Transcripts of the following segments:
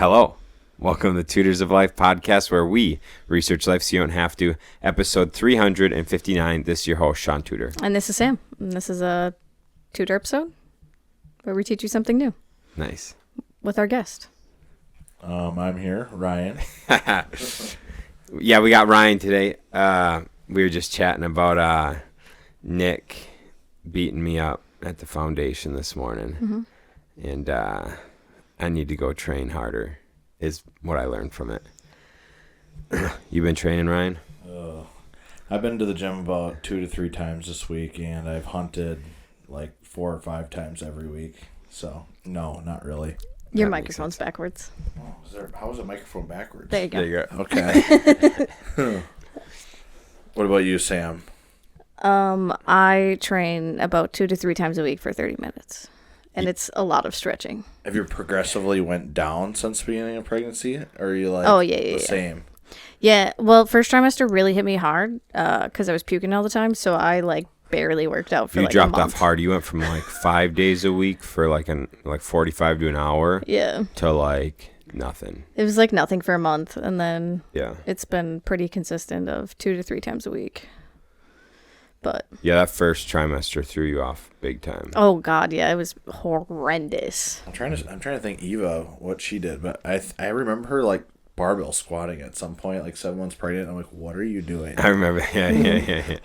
Hello. Welcome to the Tutors of Life podcast, where we research life so you don't have to. Episode 359. This is your host, Shaun Tutor. And this is Sam. And this is a Tutor episode where we teach you something new. Nice. With our guest. I'm here, Ryan. Yeah, we got Ryan today. We were just chatting about Nick beating me up at the foundation this morning. Mm-hmm. And I need to go train harder, is what I learned from it. You been training, Ryan? I've been to the gym about 2 to 3 times this week, and I've hunted like 4 or 5 times every week. So, no, not really. Your microphone's backwards. Oh, how is a microphone backwards? There you go. There you go. Okay. What about you, Sam? I train about 2 to 3 times a week for 30 minutes. And it's a lot of stretching. Have you progressively went down since the beginning of pregnancy? Or are you like the same? Yeah, well, first trimester really hit me hard because I was puking all the time. So I barely worked out for you like dropped a month. off hard. You went from like 5 days a week for like 45 to an hour. Yeah. To like nothing. It was like nothing for a month. And then it's been pretty consistent of 2 to 3 times a week. But yeah, that first trimester threw you off big time. Oh God, yeah, it was horrendous. I'm trying to think Eva what she did, but I remember her like barbell squatting at some point, like 7 months pregnant. I'm like, what are you doing? I remember. Yeah.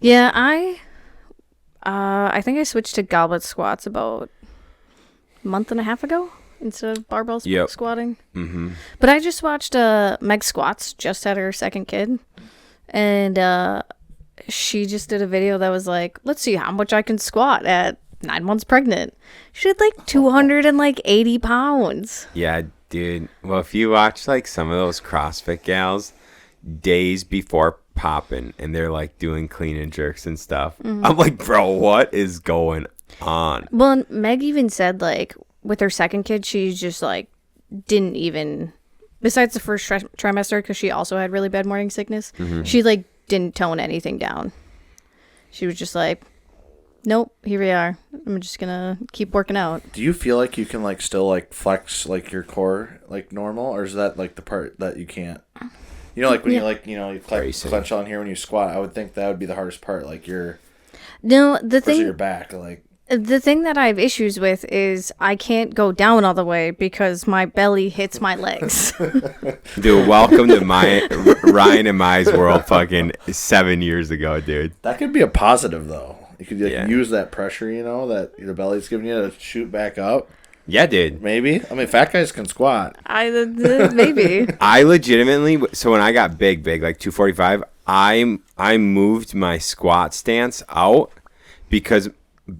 Yeah, I think I switched to goblet squats about a month and a half ago instead of barbell squatting. Mm-hmm. But I just watched Meg Squats, just had her second kid, and she just did a video that was like, let's see how much I can squat at 9 months pregnant. She did like 280 pounds. Yeah, dude. Well, if you watch like some of those CrossFit gals days before popping and they're like doing clean and jerks and stuff, I'm like, bro, what is going on? Well, and Meg even said like with her second kid, she just like didn't even, besides the first trimester, because she also had really bad morning sickness, she like didn't tone anything down. She was just like, nope, here we are. I'm just gonna keep working out. Do you feel like you can like still like flex like your core like normal, or is that like the part that you can't? You know, like when you like, you know, you clench on here when you squat. I would think that would be the hardest part, like your your back, like. The thing that I have issues with is I can't go down all the way because my belly hits my legs. Dude, welcome to Ryan and Mai's world fucking 7 years ago, dude. That could be a positive, though. You could use that pressure, you know, that your belly's giving you to shoot back up. Yeah, dude. Maybe. I mean, fat guys can squat. Maybe. I legitimately, so when I got big, like 245, I moved my squat stance out because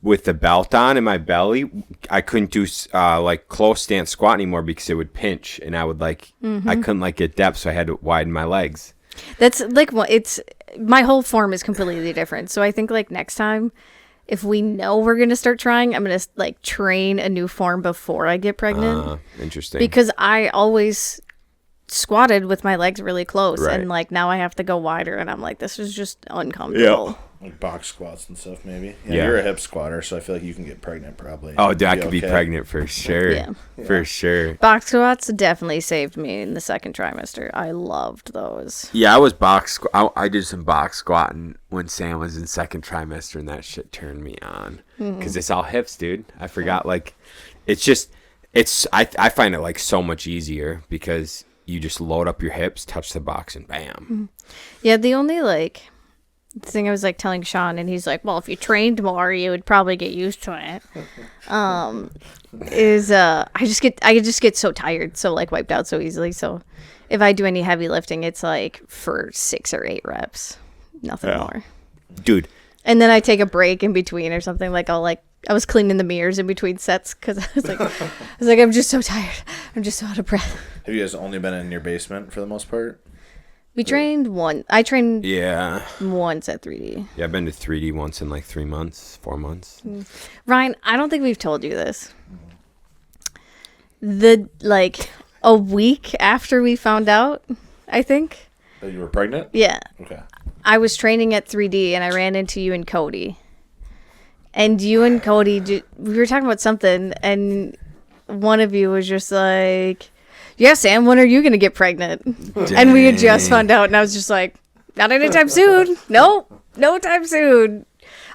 with the belt on in my belly, I couldn't do like close stance squat anymore because it would pinch and I would I couldn't like get depth, so I had to widen my legs. That's like it's my whole form is completely different. So I think like next time, if we know we're gonna start trying, I'm gonna like train a new form before I get pregnant. Interesting. Because I always squatted with my legs really close, right. And like now I have to go wider, and I'm like, this is just uncomfortable. Yeah. Like box squats and stuff, maybe. Yeah, you're a hip squatter, so I feel like you can get pregnant probably. Oh, dude, I could be pregnant for sure. Yeah. For sure. Box squats definitely saved me in the second trimester. I loved those. Yeah, I was I did some box squatting when Sam was in second trimester, and that shit turned me on. Because it's all hips, dude. I forgot, like, I find it like so much easier because you just load up your hips, touch the box, and bam. Yeah, the only the thing I was like telling Shaun, and he's like, well, if you trained more, you would probably get used to it. I just get so tired, so like wiped out so easily. So if I do any heavy lifting, it's like for 6 or 8 reps, nothing more. Dude. And then I take a break in between or something. Like I was cleaning the mirrors in between sets because I was like, I'm just so tired. I'm just so out of breath. Have you guys only been in your basement for the most part? We trained one. I trained once at 3D. Yeah, I've been to 3D once in like 4 months. Ryan, I don't think we've told you this. A week after we found out, I think. That you were pregnant? Yeah. Okay. I was training at 3D and I ran into you and Cody. And you and Cody, we were talking about something and one of you was just like, yeah, Sam, when are you going to get pregnant? Dang. And we had just found out, and I was just like, not anytime soon. No time soon.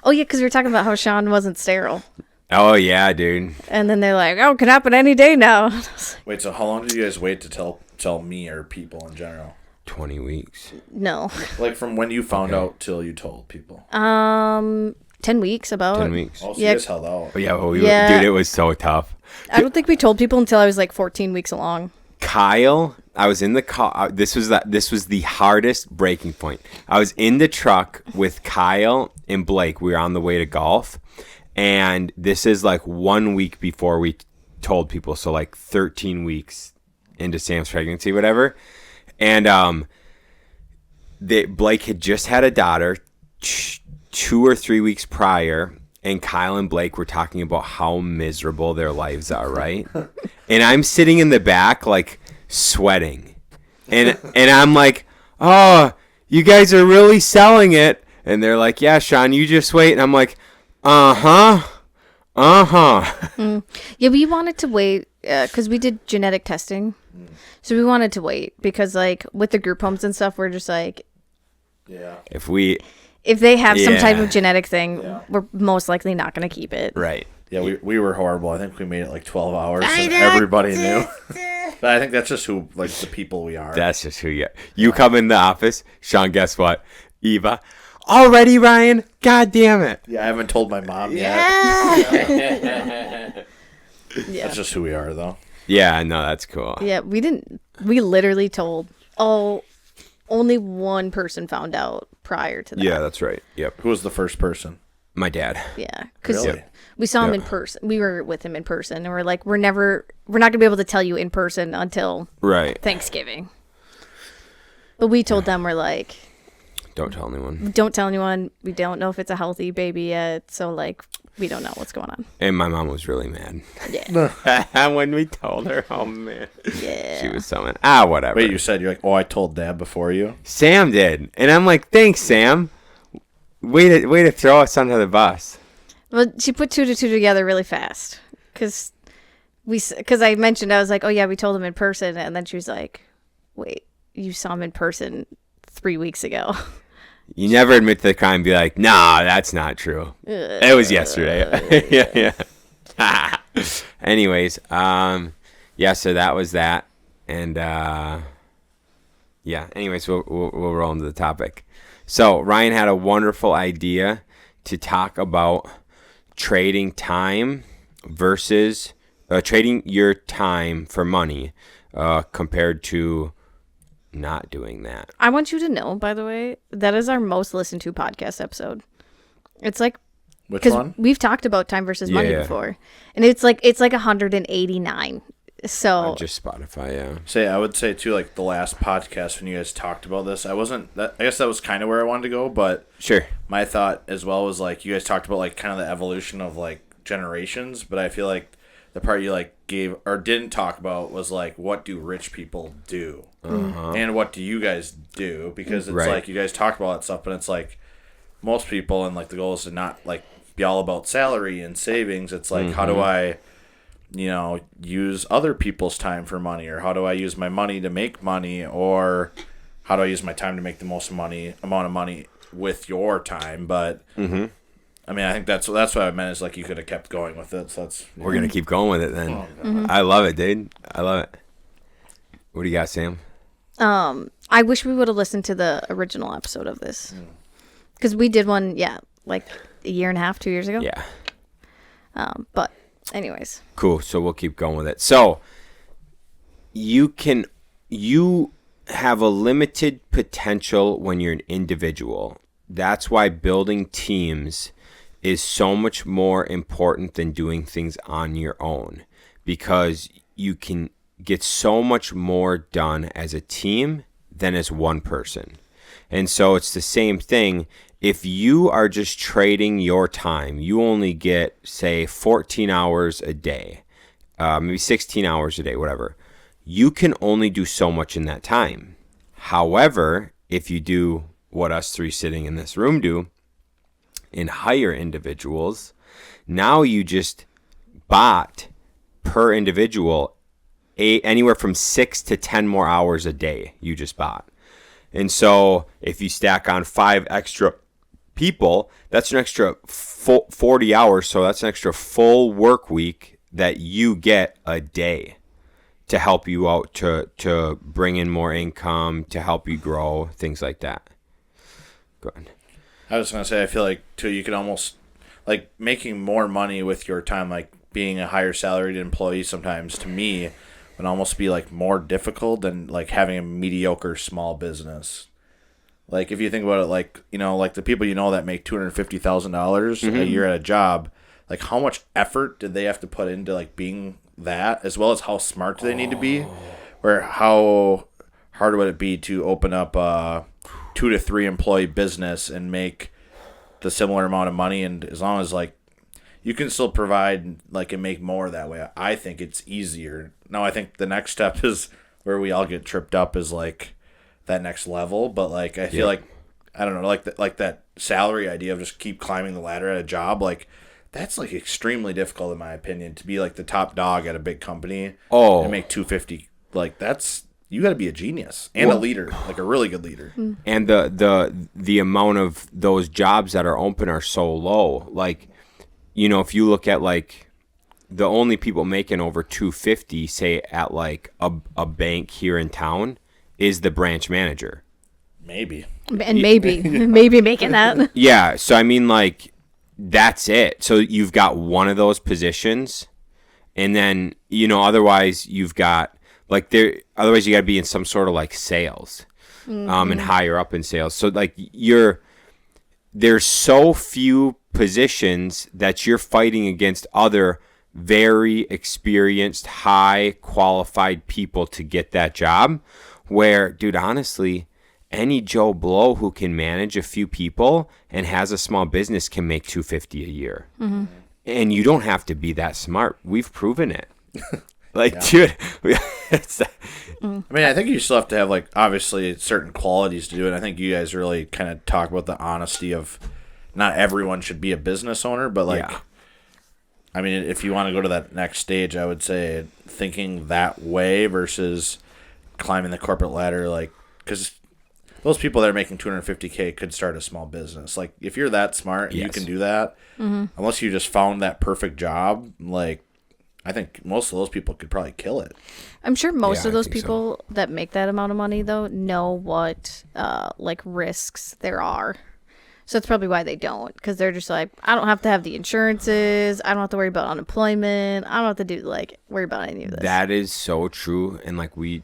Oh, yeah, because we were talking about how Shaun wasn't sterile. Oh, yeah, dude. And then they're like, oh, it can happen any day now. Wait, so how long did you guys wait to tell me or people in general? 20 weeks. No. Like from when you found out till you told people? 10 weeks about. 10 weeks. Oh, so Yeah. you guys held out. Oh, yeah, well, Yeah. dude, it was so tough. I don't think we told people until I was like 14 weeks along. Kyle, I was in the car. This was the hardest breaking point. I was in the truck with Kyle and Blake. We were on the way to golf, and this is like 1 week before we told people. So like 13 weeks into Sam's pregnancy, whatever. And Blake had just had a daughter 2 or 3 weeks prior. And Kyle and Blake were talking about how miserable their lives are, right? And I'm sitting in the back, like, sweating. And I'm like, oh, you guys are really selling it. And they're like, yeah, Shaun, you just wait. And I'm like, uh-huh. Yeah, we wanted to wait because we did genetic testing. So we wanted to wait because, like, with the group homes and stuff, we're just like... Yeah. If they have some type Yeah. of genetic thing, we're most likely not going to keep it. Right. Yeah, we were horrible. I think we made it like 12 hours and everybody knew. But I think that's just who, like, the people we are. That's just who you are. You come in the office, Shaun, guess what? Eva. Already, Ryan? God damn it. Yeah, I haven't told my mom yet. Yeah. That's just who we are, though. Yeah, no, that's cool. Yeah, we literally told, only one person found out prior to that. Yeah, that's right. Yep. Who was the first person? My dad. Yeah, because Really? we saw him Yeah. in person. We were with him in person, and we're like, we're not going to be able to tell you in person until Right. Thanksgiving. But we told them, we're like, Don't tell anyone. don't tell anyone. We don't know if it's a healthy baby yet, so like, we don't know what's going on. And my mom was really mad. Yeah. When we told her, oh, man. Yeah. She was so mad. Whatever. Wait, you said you're like, oh, I told Dad before you? Sam did. And I'm like, thanks, Sam. Way to throw us under the bus. Well, she put 2 to 2 together really fast. Because I mentioned, I was like, oh yeah, we told him in person. And then she was like, wait, you saw him in person 3 weeks ago. You never admit to the crime and be like, nah, that's not true. It was yesterday. Yeah. Anyways, yeah, so that was that. And, yeah, anyways, we'll roll into the topic. So Ryan had a wonderful idea to talk about trading time versus trading your time for money compared to not doing that. I want you to know, by the way, that is our most listened to podcast episode. It's like, Which because one? we've talked about time versus money Yeah. before, and it's like 189. So Just Spotify, yeah. I would say, too, like, the last podcast when you guys talked about this, I guess that was kind of where I wanted to go, but Sure. my thought as well was, like, you guys talked about, like, kind of the evolution of, like, generations, but I feel like the part you, like, gave or didn't talk about was, like, what do rich people do? And what do you guys do? Because it's Right. like, you guys talked about that stuff, but it's like, most people, and, like, the goal is to not, like, be all about salary and savings. It's like, how do I, use other people's time for money? Or how do I use my money to make money? Or how do I use my time to make the most amount of money with your time? But, I mean, I think that's what I meant is, like, you could have kept going with it. So that's... We're going to keep going with it then. I love it, dude. I love it. What do you got, Sam? I wish we would have listened to the original episode of this, because we did one, like a year and a half, 2 years ago. Yeah. But anyways, Cool. So we'll keep going with it. So you have a limited potential when you're an individual. That's why building teams is so much more important than doing things on your own, because you can get so much more done as a team than as one person. And so it's the same thing. If you are just trading your time, you only get, say, 14 hours a day, maybe 16 hours a day, whatever. You can only do so much in that time. However, if you do what us three sitting in this room do and hire individuals, now you just bought per individual anywhere from 6 to 10 more hours a day you just bought. And so if you stack on 5 extra people, that's an extra 40 hours. So that's an extra full work week that you get a day to help you out, to bring in more income, to help you grow, things like that. Go ahead. I was going to say, I feel like, too, you could almost, like, making more money with your time, like, being a higher salaried employee sometimes, to me, would almost be, like, more difficult than, like, having a mediocre small business. Like, if you think about it, like, you know, like, the people you know that make $250,000 a year at a job, like, how much effort did they have to put into, like, being that, as well as how smart do they need to be? Or how hard would it be to open up a 2 to 3 employee business and make the similar amount of money? And as long as, like, you can still provide, like, and make more that way, I think it's easier. Now, I think the next step is where we all get tripped up, is, like, that next level. But, like, I feel like, I don't know, like that salary idea of just keep climbing the ladder at a job, like, that's, like, extremely difficult, in my opinion, to be, like, the top dog at a big company and make $250. Like, that's, you got to be a genius and a leader, like a really good leader. And the amount of those jobs that are open are so low. Like, you know, if you look at, like, the only people making over $250, say at, like, a bank here in town, is the branch manager. Maybe making that. Yeah. So I mean, like, that's it. So you've got one of those positions, and then, you know, otherwise you've got, like, otherwise you got to be in some sort of, like, sales, and higher up in sales. So, like, there's so few positions that you're fighting against other very experienced, high qualified people to get that job, where, dude, honestly, any Joe Blow who can manage a few people and has a small business can make $250 a year. And you don't have to be that smart. We've proven it. Like, dude, I mean, I think you still have to have, like, obviously certain qualities to do it. I think you guys really kind of talk about the honesty of not everyone should be a business owner, but, like, I mean, if you want to go to that next stage, I would say thinking that way versus climbing the corporate ladder, like, because those people that are making $250K could start a small business. Like, if you're that smart and you can do that, unless you just found that perfect job, like, I think most of those people could probably kill it. I'm sure most of those people that make that amount of money, though, know what, like, risks there are. So that's probably why they don't, because they're just like, I don't have to have the insurances. I don't have to worry about unemployment. I don't have to do, like, worry about any of this. That is so true. And, like, we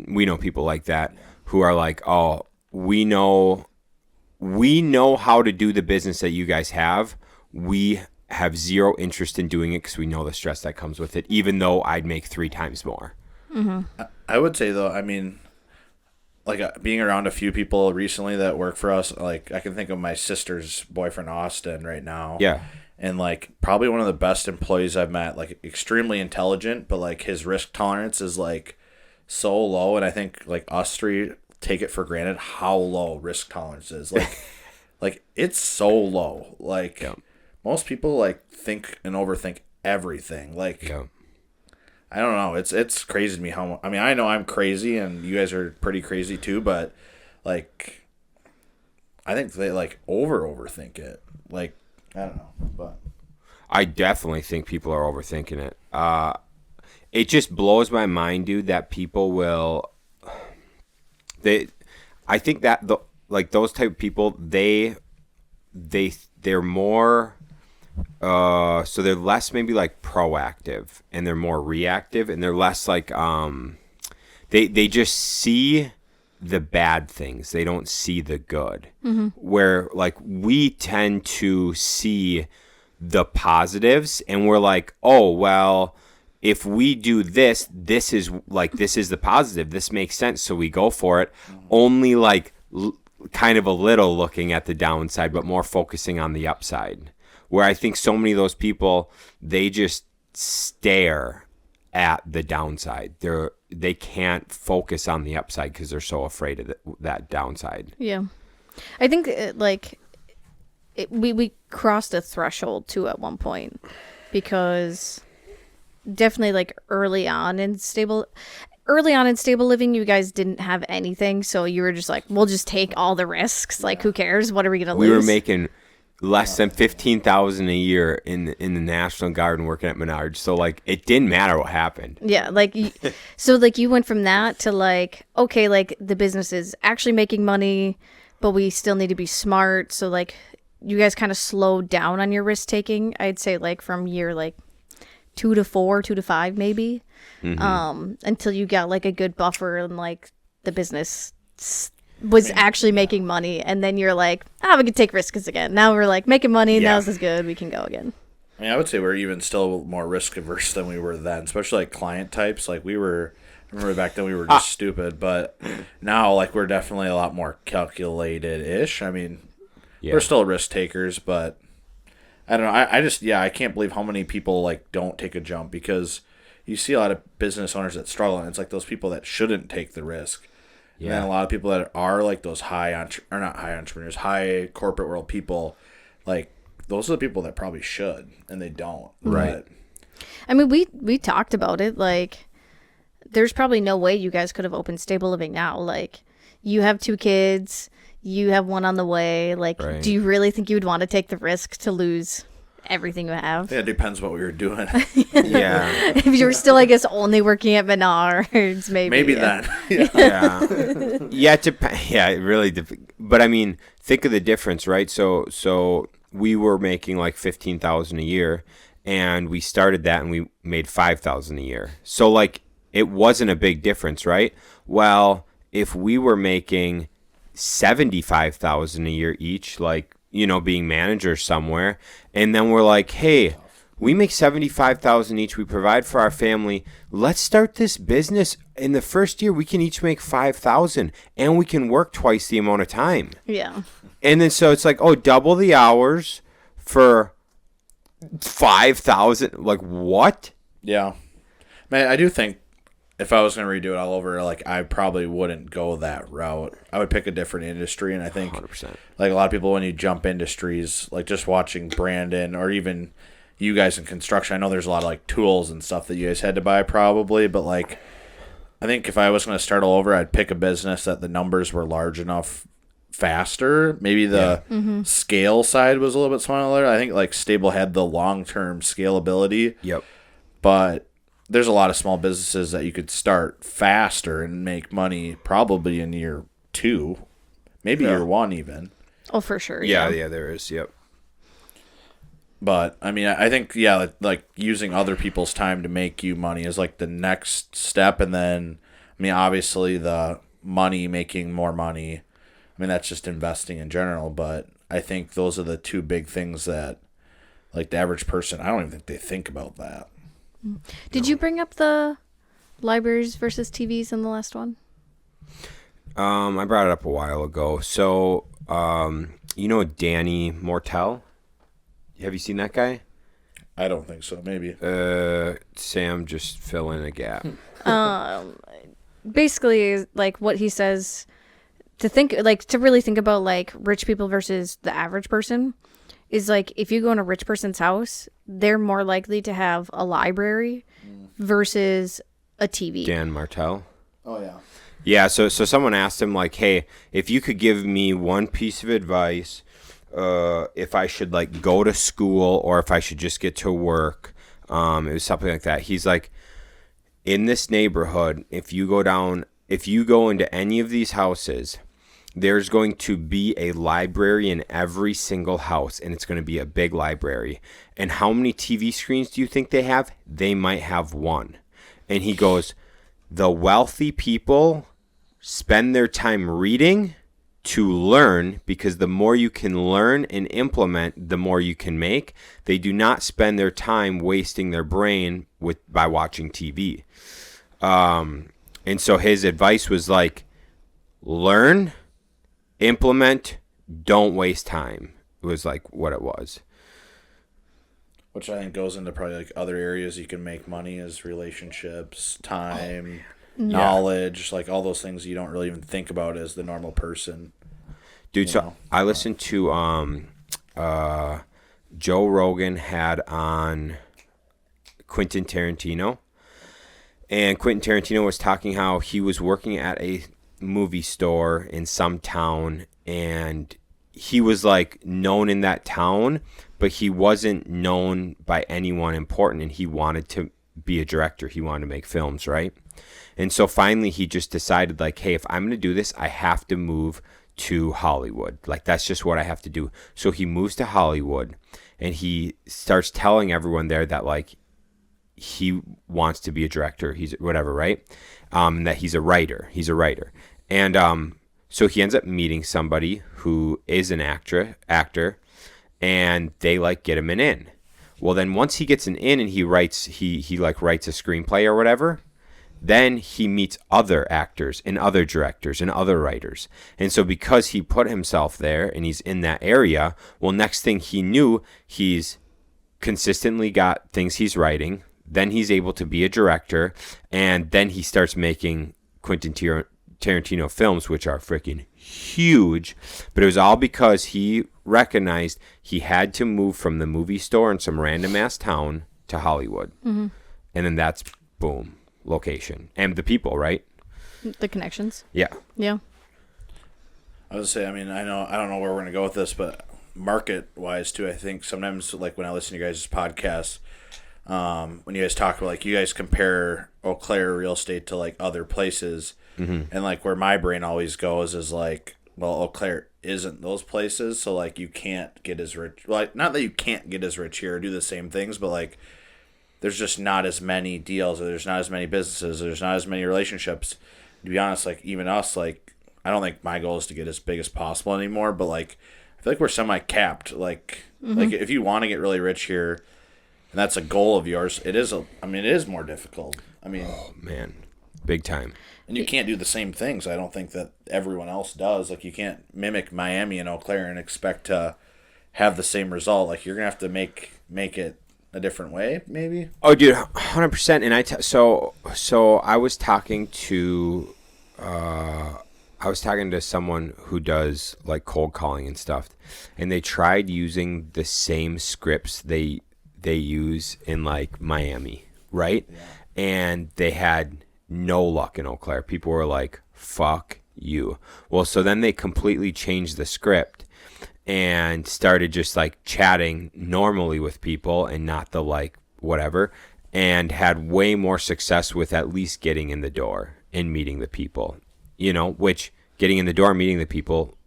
know people like that who are like, oh, we know how to do the business that you guys have. We have zero interest in doing it because we know the stress that comes with it, even though I'd make 3 times more. I would say, though, I mean, like, being around a few people recently that work for us, like, I can think of my sister's boyfriend, Austin, right now. Yeah. And, like, probably one of the best employees I've met, like, extremely intelligent, but, like, his risk tolerance is, like, so low. And I think, like, us three take it for granted how low risk tolerance is. Like, like, it's so low. Like, most people, like, think and overthink everything. Like, I don't know. It's crazy to me how. I mean, I know I'm crazy, and you guys are pretty crazy too. But, like, I think they, like, overthink it. Like, I don't know, but I definitely think people are overthinking it. It just blows my mind, dude, that people will. I think that like those type of people, they're more. So they're less maybe like proactive, and they're more reactive, and they're less like they just see the bad things. They don't see the good. Where, like, we tend to see the positives, and we're like, oh, well, if we do this, this is the positive. This makes sense, so we go for it. Only, like, kind of a little looking at the downside, but more focusing on the upside. Where I think so many of those people, they just stare at the downside. They can't focus on the upside because they're so afraid of that downside. Yeah. I think, we crossed a threshold, too, at one point. Because definitely like early on in stable living, you guys didn't have anything, so you were just like, we'll just take all the risks. Like, who cares? What are we gonna lose? We were making less than $15,000 a year in the National Guard and working at Menards, so like it didn't matter what happened. Yeah, like so like you went from that to like, okay, like the business is actually making money, but we still need to be smart. So like you guys kind of slowed down on your risk taking. I'd say like from year like 2 to 4, 2 to 5 maybe, until you got like a good buffer and like the business was actually making money, and then you're like, we can take risks again. Now we're like making money. Now this is good. We can go again. I mean, I would say we're even still more risk averse than we were then, especially like client types. Like I remember back then we were just stupid, but now like we're definitely a lot more calculated-ish. I mean, we're still risk takers, but I don't know. I can't believe how many people like don't take a jump, because you see a lot of business owners that struggle, and it's like those people that shouldn't take the risk. Yeah. And then a lot of people that are like those high corporate world people, like those are the people that probably should, and they don't. Right. But, I mean, we talked about it. Like, there's probably no way you guys could have opened Stable Living now. Like, you have 2 kids, you have one on the way. Like, do you really think you would want to take the risk to lose everything you have? Yeah, it depends what we were doing. Yeah. If you were still, I guess, only working at Menards, maybe. Then. Yeah, it really but I mean, think of the difference, right? So we were making like $15,000 a year, and we started that and we made $5,000 a year. So like it wasn't a big difference, right? Well, if we were making $75,000 a year each, like, you know, being managers somewhere, and then we're like, hey, we make $75,000 each, we provide for our family, let's start this business. In the first year we can each make $5,000, and we can work twice the amount of time. Yeah. And then so it's like, double the hours for $5,000. Like, what? Yeah. Man, I do think if I was going to redo it all over, like, I probably wouldn't go that route. I would pick a different industry, and I think 100%. Like a lot of people, when you jump industries, like just watching Brandon or even you guys in construction, I know there's a lot of like tools and stuff that you guys had to buy probably, but like I think if I was going to start all over, I'd pick a business that the numbers were large enough faster. Maybe the scale side was a little bit smaller. I think like Stable had the long-term scalability. Yep. But there's a lot of small businesses that you could start faster and make money probably in year 2, maybe year 1 even. Oh, for sure. Yeah, there is. Yep. But I mean, I think like using other people's time to make you money is like the next step, and then I mean, obviously the money, making more money. I mean, that's just investing in general, but I think those are the 2 big things that like the average person, I don't even think they think about that. Did you bring up the libraries versus TVs in the last one? I brought it up a while ago. So, you know Danny Mortel? Have you seen that guy? I don't think so. Maybe. Sam, just fill in a gap. Basically, like what he says, to really think about like rich people versus the average person is like if you go in a rich person's house, they're more likely to have a library versus a TV. Dan Martell. Oh yeah. Yeah. So someone asked him like, hey, if you could give me one piece of advice. If I should like go to school or if I should just get to work, it was something like that. He's like, in this neighborhood, if you go into any of these houses, there's going to be a library in every single house, and it's going to be a big library. And how many TV screens do you think they have? They might have 1. And he goes, the wealthy people spend their time reading to learn, because the more you can learn and implement, the more you can make. They do not spend their time wasting their brain by watching TV. And so his advice was like, learn, implement, don't waste time. It was like what it was. Which I think goes into probably like other areas you can make money, as relationships, time, knowledge, like all those things you don't really even think about as the normal person. Dude, so I listened to Joe Rogan had on Quentin Tarantino. And Quentin Tarantino was talking how he was working at a movie store in some town, and he was like known in that town, but he wasn't known by anyone important, and he wanted to be a director. He wanted to make films, right? And so finally he just decided, like, hey, if I'm going to do this, I have to move to Hollywood. Like, that's just what I have to do. So he moves to Hollywood, and he starts telling everyone there that, like, he wants to be a director. He's whatever, right? That he's a writer. And so he ends up meeting somebody who is an actor, and they like get him an in. Well, then once he gets an in and he writes a screenplay or whatever, then he meets other actors and other directors and other writers. And so because he put himself there and he's in that area, well, next thing he knew, he's consistently got things he's writing. Then he's able to be a director, and then he starts making Quentin Tarantino films, which are freaking huge. But it was all because he recognized he had to move from the movie store in some random ass town to Hollywood. Mm-hmm. And then that's, boom, location. And the people, right? The connections. Yeah. Yeah. I would say, I mean, I don't know where we're going to go with this, but market-wise, too, I think sometimes, like, when I listen to you guys' podcasts, when you guys talk about, like, you guys compare Eau Claire real estate to, like, other places, mm-hmm. and, like, where my brain always goes is, like, well, Eau Claire isn't those places, so, like, you can't get as rich. Like, not that you can't get as rich here or do the same things, but, like, there's just not as many deals, or there's not as many businesses, or there's not as many relationships. To be honest, like, even us, like, I don't think my goal is to get as big as possible anymore, but, like, I feel like we're semi-capped. Like, mm-hmm. like if you want to get really rich here, and that's a goal of yours, it is more difficult. I mean, oh man, big time. And you can't do the same things. I don't think that everyone else does. Like, you can't mimic Miami and Eau Claire and expect to have the same result. Like, you're gonna have to make it a different way, maybe. Oh, dude, 100%. And so I was talking to someone who does like cold calling and stuff, and they tried using the same scripts they use in like Miami, right? Yeah. And they had no luck in Eau Claire. People were like, fuck you. Well, so then they completely changed the script and started just like chatting normally with people and not the like whatever, and had way more success with at least getting in the door and meeting the people, which getting in the door and meeting the people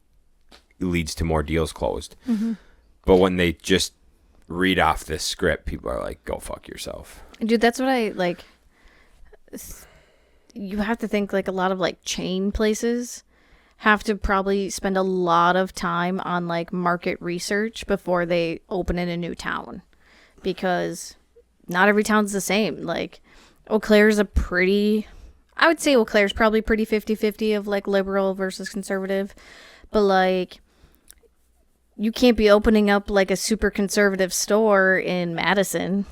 leads to more deals closed. Mm-hmm. But when they just read off this script, people are like, go fuck yourself. Dude, that's what I like. You have to think like a lot of like chain places have to probably spend a lot of time on like market research before they open in a new town, because not every town's the same. Like Eau Claire's I would say Eau Claire's probably pretty 50-50 of like liberal versus conservative, but like you can't be opening up like a super conservative store in Madison.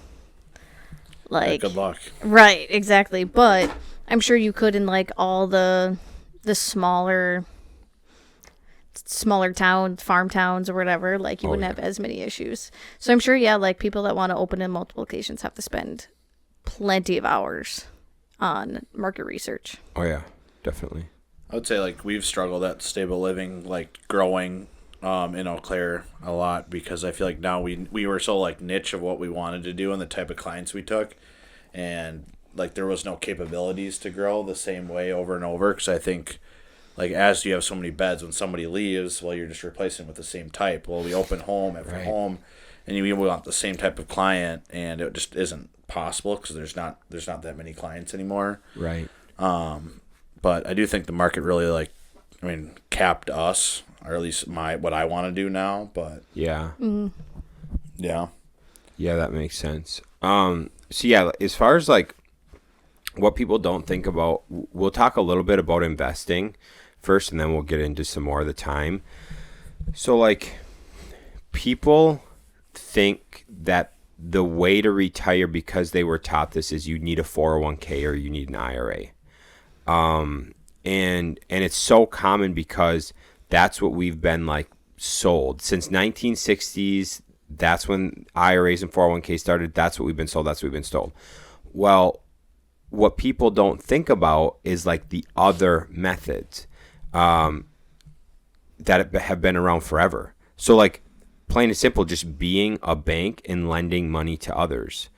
Like, good luck. Right, exactly. But I'm sure you could in like all the smaller towns, farm towns or whatever, like you wouldn't have as many issues. So I'm sure, yeah, like people that want to open in multiple locations have to spend plenty of hours on market research. Oh yeah, definitely. I would say like we've struggled at Stable Living, like growing in Eau Claire a lot, because I feel like now we were so like niche of what we wanted to do and the type of clients we took, and like there was no capabilities to grow the same way over and over, because I think like as you have so many beds, when somebody leaves, well, you're just replacing with the same type. Well, we open home after home, and we want the same type of client, and it just isn't possible because there's not that many clients anymore. Right. But I do think the market really capped us, or at least what I want to do now. But yeah. Mm-hmm. Yeah. Yeah, that makes sense. So yeah, as far as like what people don't think about, we'll talk a little bit about investing first, and then we'll get into some more of the time. So like people think that the way to retire, because they were taught this, is you need a 401k or you need an IRA. And it's so common because that's what we've been like sold since 1960s. That's when IRAs and 401k started. That's what we've been sold. That's what we've been told. Well, what people don't think about is like the other methods that have been around forever. So like plain and simple, just being a bank and lending money to others,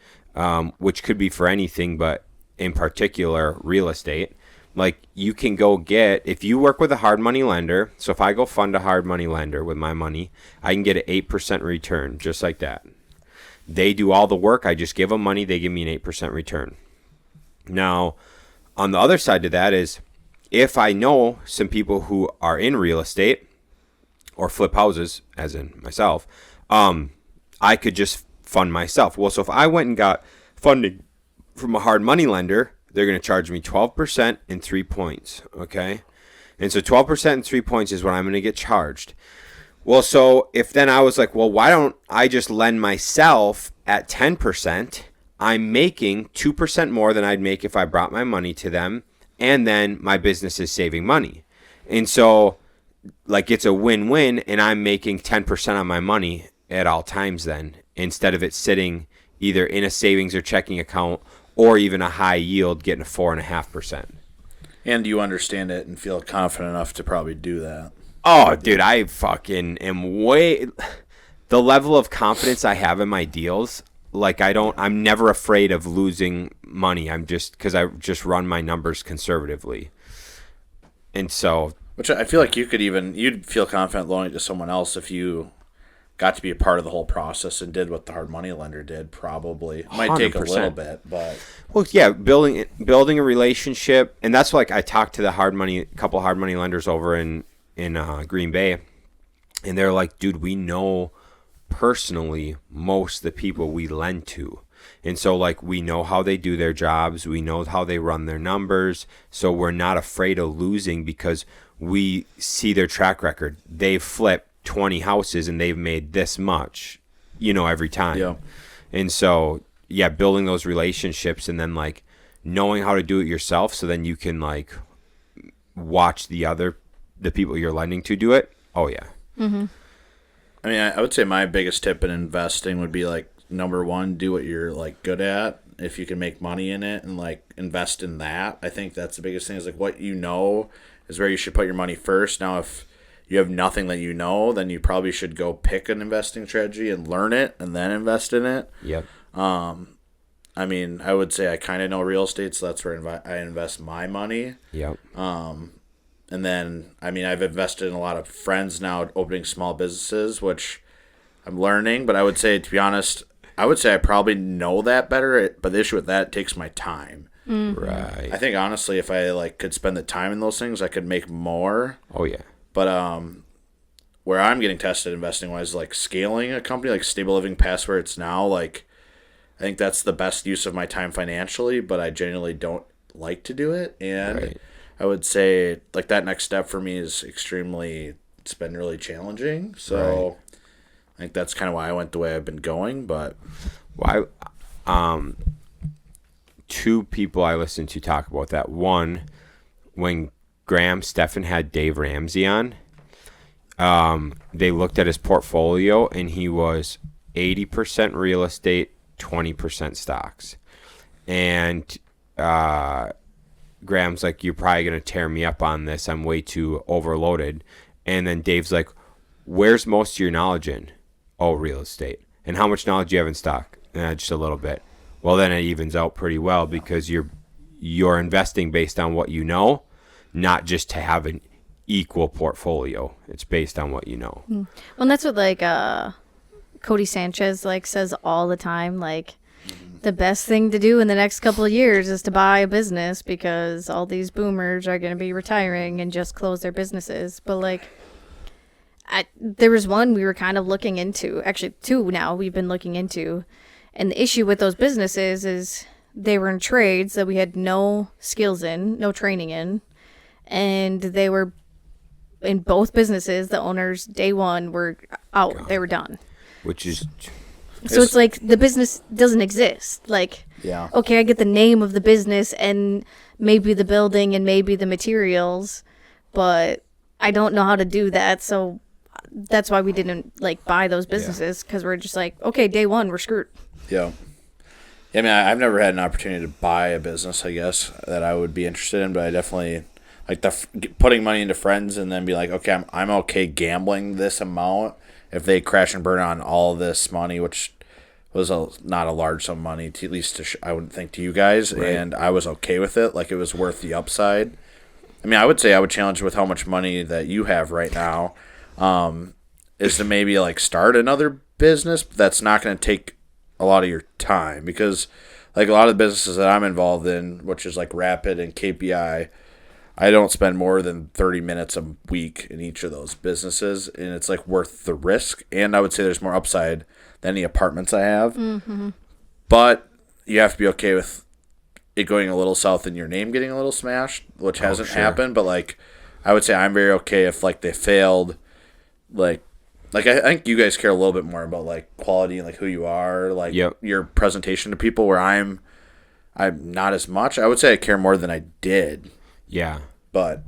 which could be for anything, but in particular real estate. Like you can go get, if you work with a hard money lender, so if I go fund a hard money lender with my money, I can get an 8% return just like that. They do all the work. I just give them money. They give me an 8% return. Now, on the other side of that is if I know some people who are in real estate or flip houses, as in myself, I could just fund myself. Well, so if I went and got funding from a hard money lender, they're going to charge me 12% and 3 points, okay? And so 12% and 3 points is what I'm going to get charged. Well, so if then I was like, well, why don't I just lend myself at 10%? I'm making 2% more than I'd make if I brought my money to them, and then my business is saving money. And so, like, it's a win-win, and I'm making 10% on my money at all times then, instead of it sitting either in a savings or checking account or even a high yield getting a 4.5%. And you understand it and feel confident enough to probably do that. Oh, dude, I fucking am way... The level of confidence I have in my deals, like I'm never afraid of losing money. I'm just, because I just run my numbers conservatively. And so... Which I feel like you'd feel confident loaning it to someone else if you got to be a part of the whole process and did what the hard money lender did, probably. It might take 100%. A little bit, but... Well, yeah, building a relationship, and that's like I talked to a couple hard money lenders over in Green Bay, and they're like, dude, we know personally most of the people we lend to. And so, like, we know how they do their jobs. We know how they run their numbers. So we're not afraid of losing because we see their track record. They've flipped 20 houses and they've made this much, every time. Yeah. And so, yeah, building those relationships and then, like, knowing how to do it yourself so then you can, like, watch the people you're lending to do it. Oh, yeah. Mm-hmm. I mean, I would say my biggest tip in investing would be, like, number one, do what you're, like, good at. If you can make money in it and, like, invest in that. I think that's the biggest thing is, like, what you know is where you should put your money first. Now, if you have nothing that you know, then you probably should go pick an investing strategy and learn it and then invest in it. Yep. I mean, I would say I kind of know real estate, so that's where I invest my money. Yep. And then, I mean, I've invested in a lot of friends now opening small businesses, which I'm learning. But I would say, to be honest, I probably know that better. But the issue with that, it takes my time. Mm-hmm. Right. I think, honestly, if I could spend the time in those things, I could make more. Oh, yeah. But where I'm getting tested investing-wise, like scaling a company, like Stable Living past where it's now, like I think that's the best use of my time financially, but I genuinely don't like to do it. And right. I would say like that next step for me is it's been really challenging. So right. I think that's kind of why I went the way I've been going. But two people I listened to talk about that. One, when Graham Stephan had Dave Ramsey on, they looked at his portfolio and he was 80% real estate, 20% stocks. And Graham's like, you're probably going to tear me up on this. I'm way too overloaded. And then Dave's like, where's most of your knowledge in? Oh, real estate. And how much knowledge do you have in stock? Just a little bit. Well, then it evens out pretty well because you're investing based on what you know, not just to have an equal portfolio. It's based on what you know. Well, and that's what like Cody Sanchez like says all the time. Like the best thing to do in the next couple of years is to buy a business because all these boomers are going to be retiring and just close their businesses. But like, there was one we were kind of looking into. Actually, two now we've been looking into. And the issue with those businesses is they were in trades that we had no skills in, no training in. And they were in both businesses, the owners day one were out. God. They were done. Which is... So it's like the business doesn't exist. Like, yeah. Okay, I get the name of the business and maybe the building and maybe the materials, but I don't know how to do that. So that's why we didn't like buy those businesses, because we're just like, okay, day one, we're screwed. Yeah. I mean, I've never had an opportunity to buy a business, I guess, that I would be interested in, but I definitely like putting money into friends and then be like, okay, I'm okay gambling this amount if they crash and burn on all this money, which was not a large sum of money, to, at least I wouldn't think, to you guys, right. And I was okay with it. Like, it was worth the upside. I mean, I would say I would challenge with how much money that you have right now is to maybe like start another business, but that's not going to take a lot of your time, because like a lot of the businesses that I'm involved in, which is like Rapid and KPI, I don't spend more than 30 minutes a week in each of those businesses, and it's like worth the risk. And I would say there's more upside than the apartments I have. Mm-hmm. But you have to be okay with it going a little south and your name getting a little smashed, which hasn't happened. But like, I would say I'm very okay if like they failed. Like I think you guys care a little bit more about like quality and like who you are, like your presentation to people, where I'm not as much. I would say I care more than I did. Yeah. But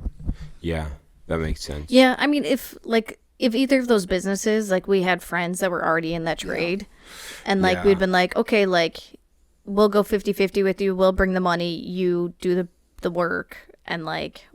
yeah, that makes sense. Yeah, I mean, if either of those businesses, like, we had friends that were already in that trade, and like we'd been like, okay, like, we'll go 50-50 with you, we'll bring the money, you do the work, and like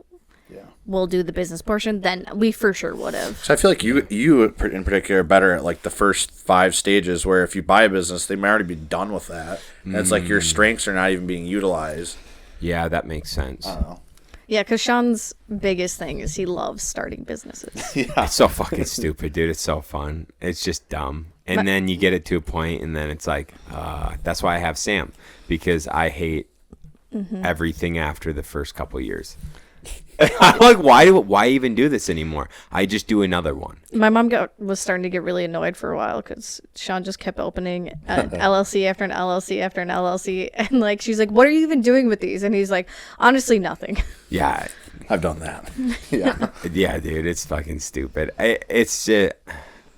we'll do the business portion, then we for sure would have. So I feel like you in particular are better at like the first 5 stages, where if you buy a business, they might already be done with that. And it's like your strengths are not even being utilized. Yeah, that makes sense. I don't know. Yeah, because Shaun's biggest thing is he loves starting businesses. Yeah. It's so fucking stupid, dude. It's so fun. It's just dumb. And then you get it to a point, and then it's like, that's why I have Sam, because I hate everything after the first couple of years. I'm like, why even do this anymore? I just do another one. My mom was starting to get really annoyed for a while, because Shaun just kept opening an LLC after an LLC after an LLC, and like, she's like, what are you even doing with these? And he's like, honestly, nothing. Yeah, I've done that. Yeah, dude, it's fucking stupid. It's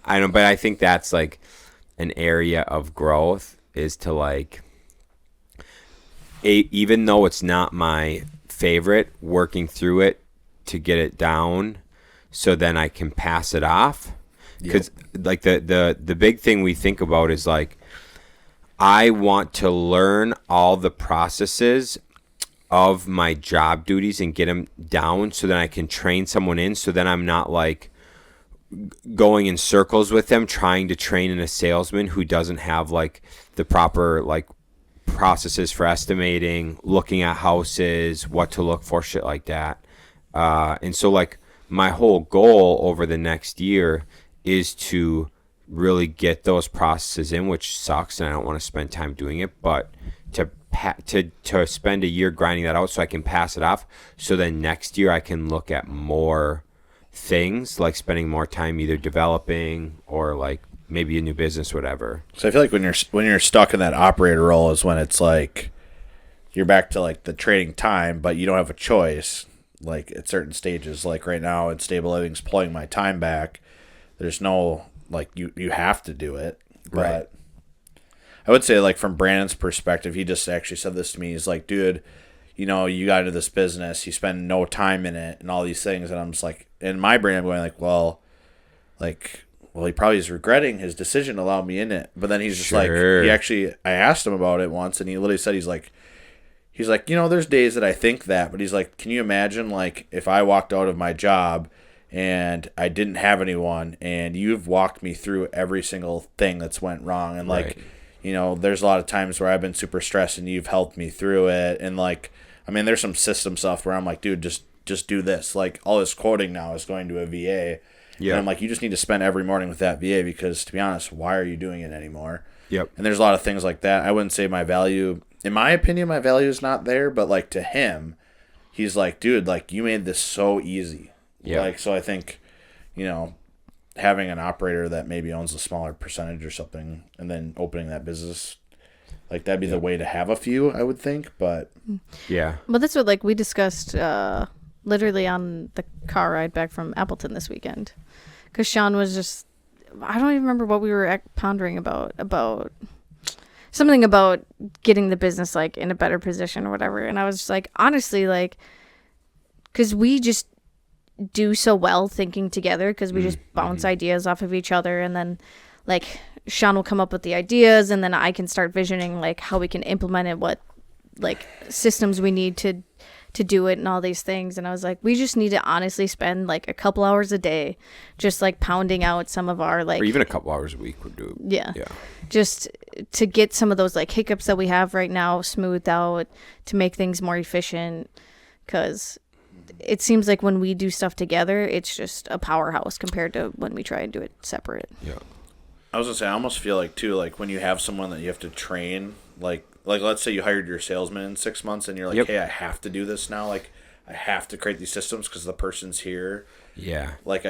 I don't, but I think that's like an area of growth, is to like, even though it's not my favorite, working through it to get it down so then I can pass it off. Because like the big thing we think about is like, I want to learn all the processes of my job duties and get them down so then I can train someone in, so then I'm not like going in circles with them trying to train in a salesman who doesn't have like the proper like processes for estimating, looking at houses, what to look for, shit like that. And so like my whole goal over the next year is to really get those processes in, which sucks and I don't want to spend time doing it, but to spend a year grinding that out so I can pass it off, so then next year I can look at more things, like spending more time either developing or like maybe a new business, whatever. So I feel like when you're stuck in that operator role is when it's like you're back to like the trading time, but you don't have a choice. Like at certain stages, like right now in Stable Living's pulling my time back. There's no like you have to do it. But right. I would say like from Brandon's perspective, he just actually said this to me. He's like, dude, you know, you got into this business, you spend no time in it and all these things, and I'm just like, in my brain I'm going like, well, he probably is regretting his decision to allow me in it. But then he's just like, I asked him about it once, and he literally said, he's like, you know, there's days that I think that, but he's like, can you imagine, like, if I walked out of my job and I didn't have anyone, and you've walked me through every single thing that's went wrong, and, like, you know, there's a lot of times where I've been super stressed, and you've helped me through it, and, like, I mean, there's some system stuff where I'm like, dude, just do this. Like, all this quoting now is going to a VA. Yeah. And I'm like, you just need to spend every morning with that VA, because, to be honest, why are you doing it anymore? Yep. And there's a lot of things like that. I wouldn't say my value, in my opinion, my value is not there, but, like, to him, he's like, dude, like, you made this so easy. Yeah. Like, so I think, you know, having an operator that maybe owns a smaller percentage or something, and then opening that business, like, that'd be the way to have a few, I would think, but. Yeah. But that's what, like, we discussed literally on the car ride back from Appleton this weekend. Because Shaun was just, I don't even remember what we were pondering about something about getting the business like in a better position or whatever. And I was just like, honestly, like, because we just, do so well thinking together because we just bounce ideas off of each other, and then like Shaun will come up with the ideas, and then I can start visioning like how we can implement it, what like systems we need to do it and all these things. And I was like, we just need to honestly spend like a couple hours a day just like pounding out some of our like, or even a couple hours a week would do. Yeah. Just to get some of those like hiccups that we have right now smoothed out, to make things more efficient, because it seems like when we do stuff together, it's just a powerhouse compared to when we try and do it separate. Yeah. I was gonna say, I almost feel like too, like when you have someone that you have to train, like let's say you hired your salesman in 6 months, and you're like, hey, I have to do this now. Like, I have to create these systems because the person's here. Yeah. Like,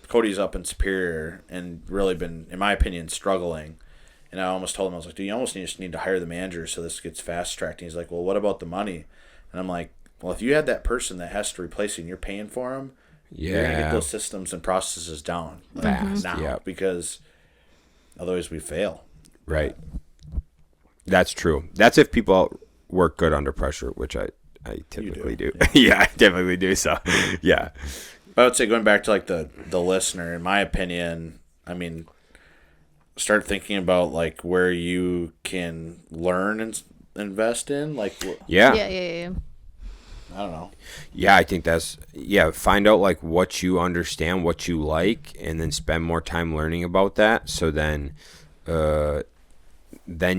Cody's up in Superior and really been, in my opinion, struggling. And I almost told him, I was like, dude, you almost just need to hire the manager so this gets fast tracked. And he's like, well, what about the money? And I'm like, well, if you had that person that has to replace you and you're paying for them, you're gonna get those systems and processes down fast now, because otherwise we fail. Right. That's true. That's if people work good under pressure, which I typically do. Yeah, I typically do. So, yeah. But I would say, going back to like the listener, in my opinion, I mean, start thinking about like where you can learn and invest in. Like, Yeah. I don't know. Yeah, I think find out like what you understand, what you like, and then spend more time learning about that. So then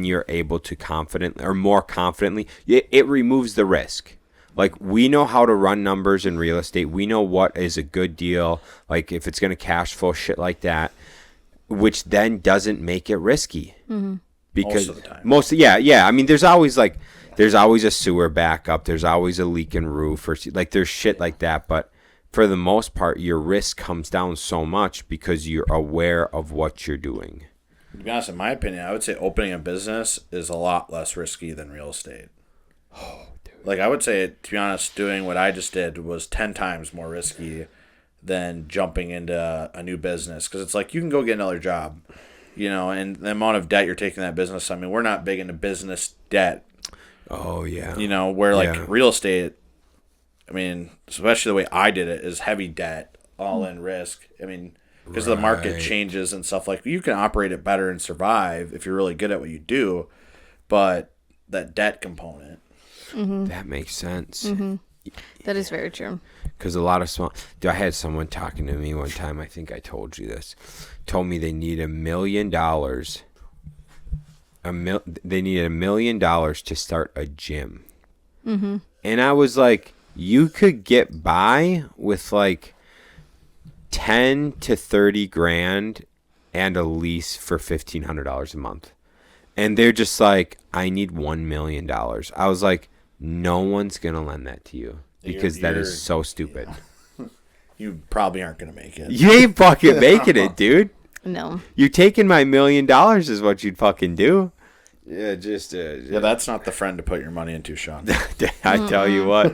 you're able to more confidently, it removes the risk. Like, we know how to run numbers in real estate. We know what is a good deal, like if it's going to cash flow, shit like that, which then doesn't make it risky. Mm-hmm. Because most of the time. Yeah. I mean, there's always a sewer backup. There's always a leaking roof, or like there's shit like that. But for the most part, your risk comes down so much because you're aware of what you're doing. To be honest, in my opinion, I would say opening a business is a lot less risky than real estate. Oh, dude. Like, I would say, to be honest, doing what I just did was 10 times more risky than jumping into a new business. Because it's like, you can go get another job, and the amount of debt you're taking that business. I mean, we're not big into business debt. Oh, yeah. Where like real estate, I mean, especially the way I did it, is heavy debt, all in risk. I mean, because the market changes and stuff, like, you can operate it better and survive if you're really good at what you do, but that debt component. Mm-hmm. That makes sense. Mm-hmm. That is very true. Because a lot of I had someone talking to me one time, I think I told you this, told me they need $1 million. They needed $1 million to start a gym. Mm-hmm. And I was like, you could get by with like 10 to 30 grand and a lease for $1,500 a month. And they're just like, I need $1 million. I was like, no one's going to lend that to you, because that is so stupid. Yeah. You probably aren't going to make it. You ain't fucking making it, dude. No. You taking my $1 million is what you'd fucking do. Yeah, that's not the friend to put your money into, Shaun. I tell you what,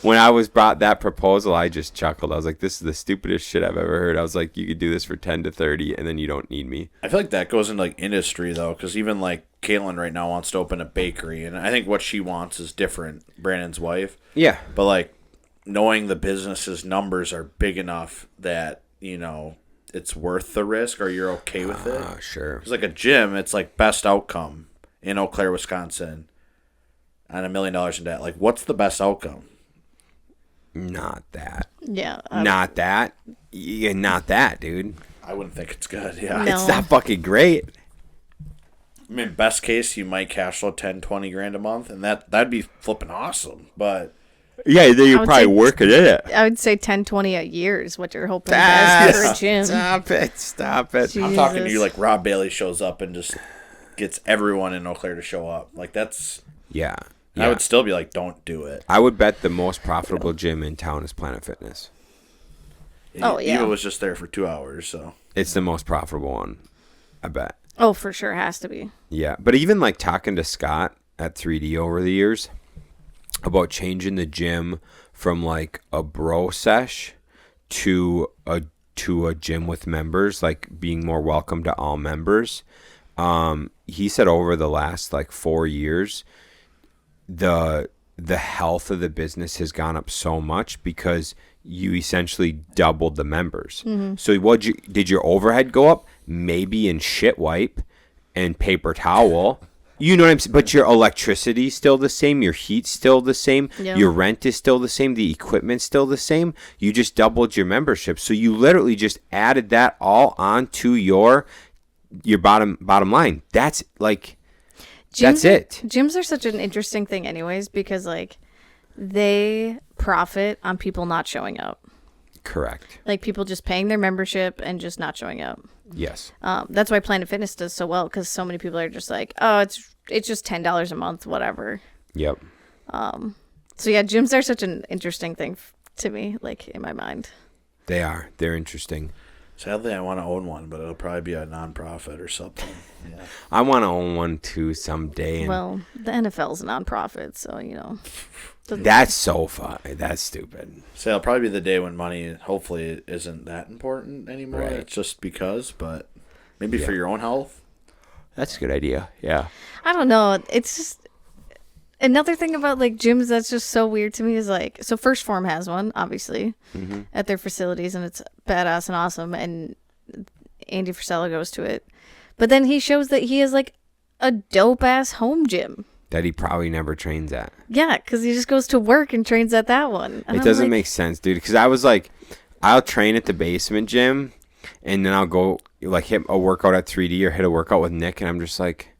when I was brought that proposal, I just chuckled. I was like, this is the stupidest shit I've ever heard. I was like, you could do this for 10 to 30 and then you don't need me. I feel like that goes into like industry though, because even like Caitlin right now wants to open a bakery, and I think what she wants is different. Brandon's wife. Yeah. But like, knowing the business's numbers are big enough that, it's worth the risk, or you're okay with it. Sure. It's like a gym. It's like best outcome in Eau Claire, Wisconsin, and $1 million in debt. Like, what's the best outcome? Not that. Yeah. Not that. Yeah, not that, dude. I wouldn't think it's good. Yeah. No. It's not fucking great. I mean, best case, you might cash flow 10, 20 grand a month, and that'd be flipping awesome. But yeah, then you're probably working in it. I would say 10, 20 a year is what you're hoping for a gym. Stop it. Jesus. I'm talking to you like Rob Bailey shows up and just gets everyone in Eau Claire to show up. Like, that's... Yeah. I would still be like, don't do it. I would bet the most profitable gym in town is Planet Fitness. Oh, yeah. Eva was just there for 2 hours, so... It's the most profitable one, I bet. Oh, for sure. Has to be. Yeah. But even like talking to Scott at 3D over the years about changing the gym from like a bro sesh to a gym with members, like being more welcome to all members. He said over the last like 4 years, the the health of the business has gone up so much because you essentially doubled the members. So did your overhead go up? Maybe in shit wipe and paper towel. You know what I'm saying? But your electricity's still the same. Your heat's still the same. Yep. Your rent is still the same. The equipment's still the same. You just doubled your membership. So you literally just added that all onto your bottom line. That's like, that's it. Gyms are such an interesting thing anyways, because like they profit on people not showing up. Correct. Like people just paying their membership and just not showing up. Yes. That's why Planet Fitness does so well, because so many people are just like, oh, it's just $10 a month, whatever. Yep. So yeah, gyms are such an interesting thing to me, like in my mind. They are. They're interesting. Sadly, I want to own one, but it'll probably be a nonprofit or something. Yeah. I want to own one too someday. Well, the NFL's a nonprofit, so you know. That's so fun. That's stupid. So it'll probably be the day when money hopefully isn't that important anymore. Right. It's just because, but maybe for your own health. That's a good idea. Yeah. I don't know. It's just another thing about like gyms that's just so weird to me is like, so First Form has one, obviously, at their facilities, and it's badass and awesome, and Andy Frisella goes to it. But then he shows that he has like a dope ass home gym That he probably never trains at. Yeah, because he just goes to work and trains at that one. And it doesn't make sense, dude. Because I was like, I'll train at the basement gym, and then I'll go like hit a workout at 3D or hit a workout with Nick, and I'm just like,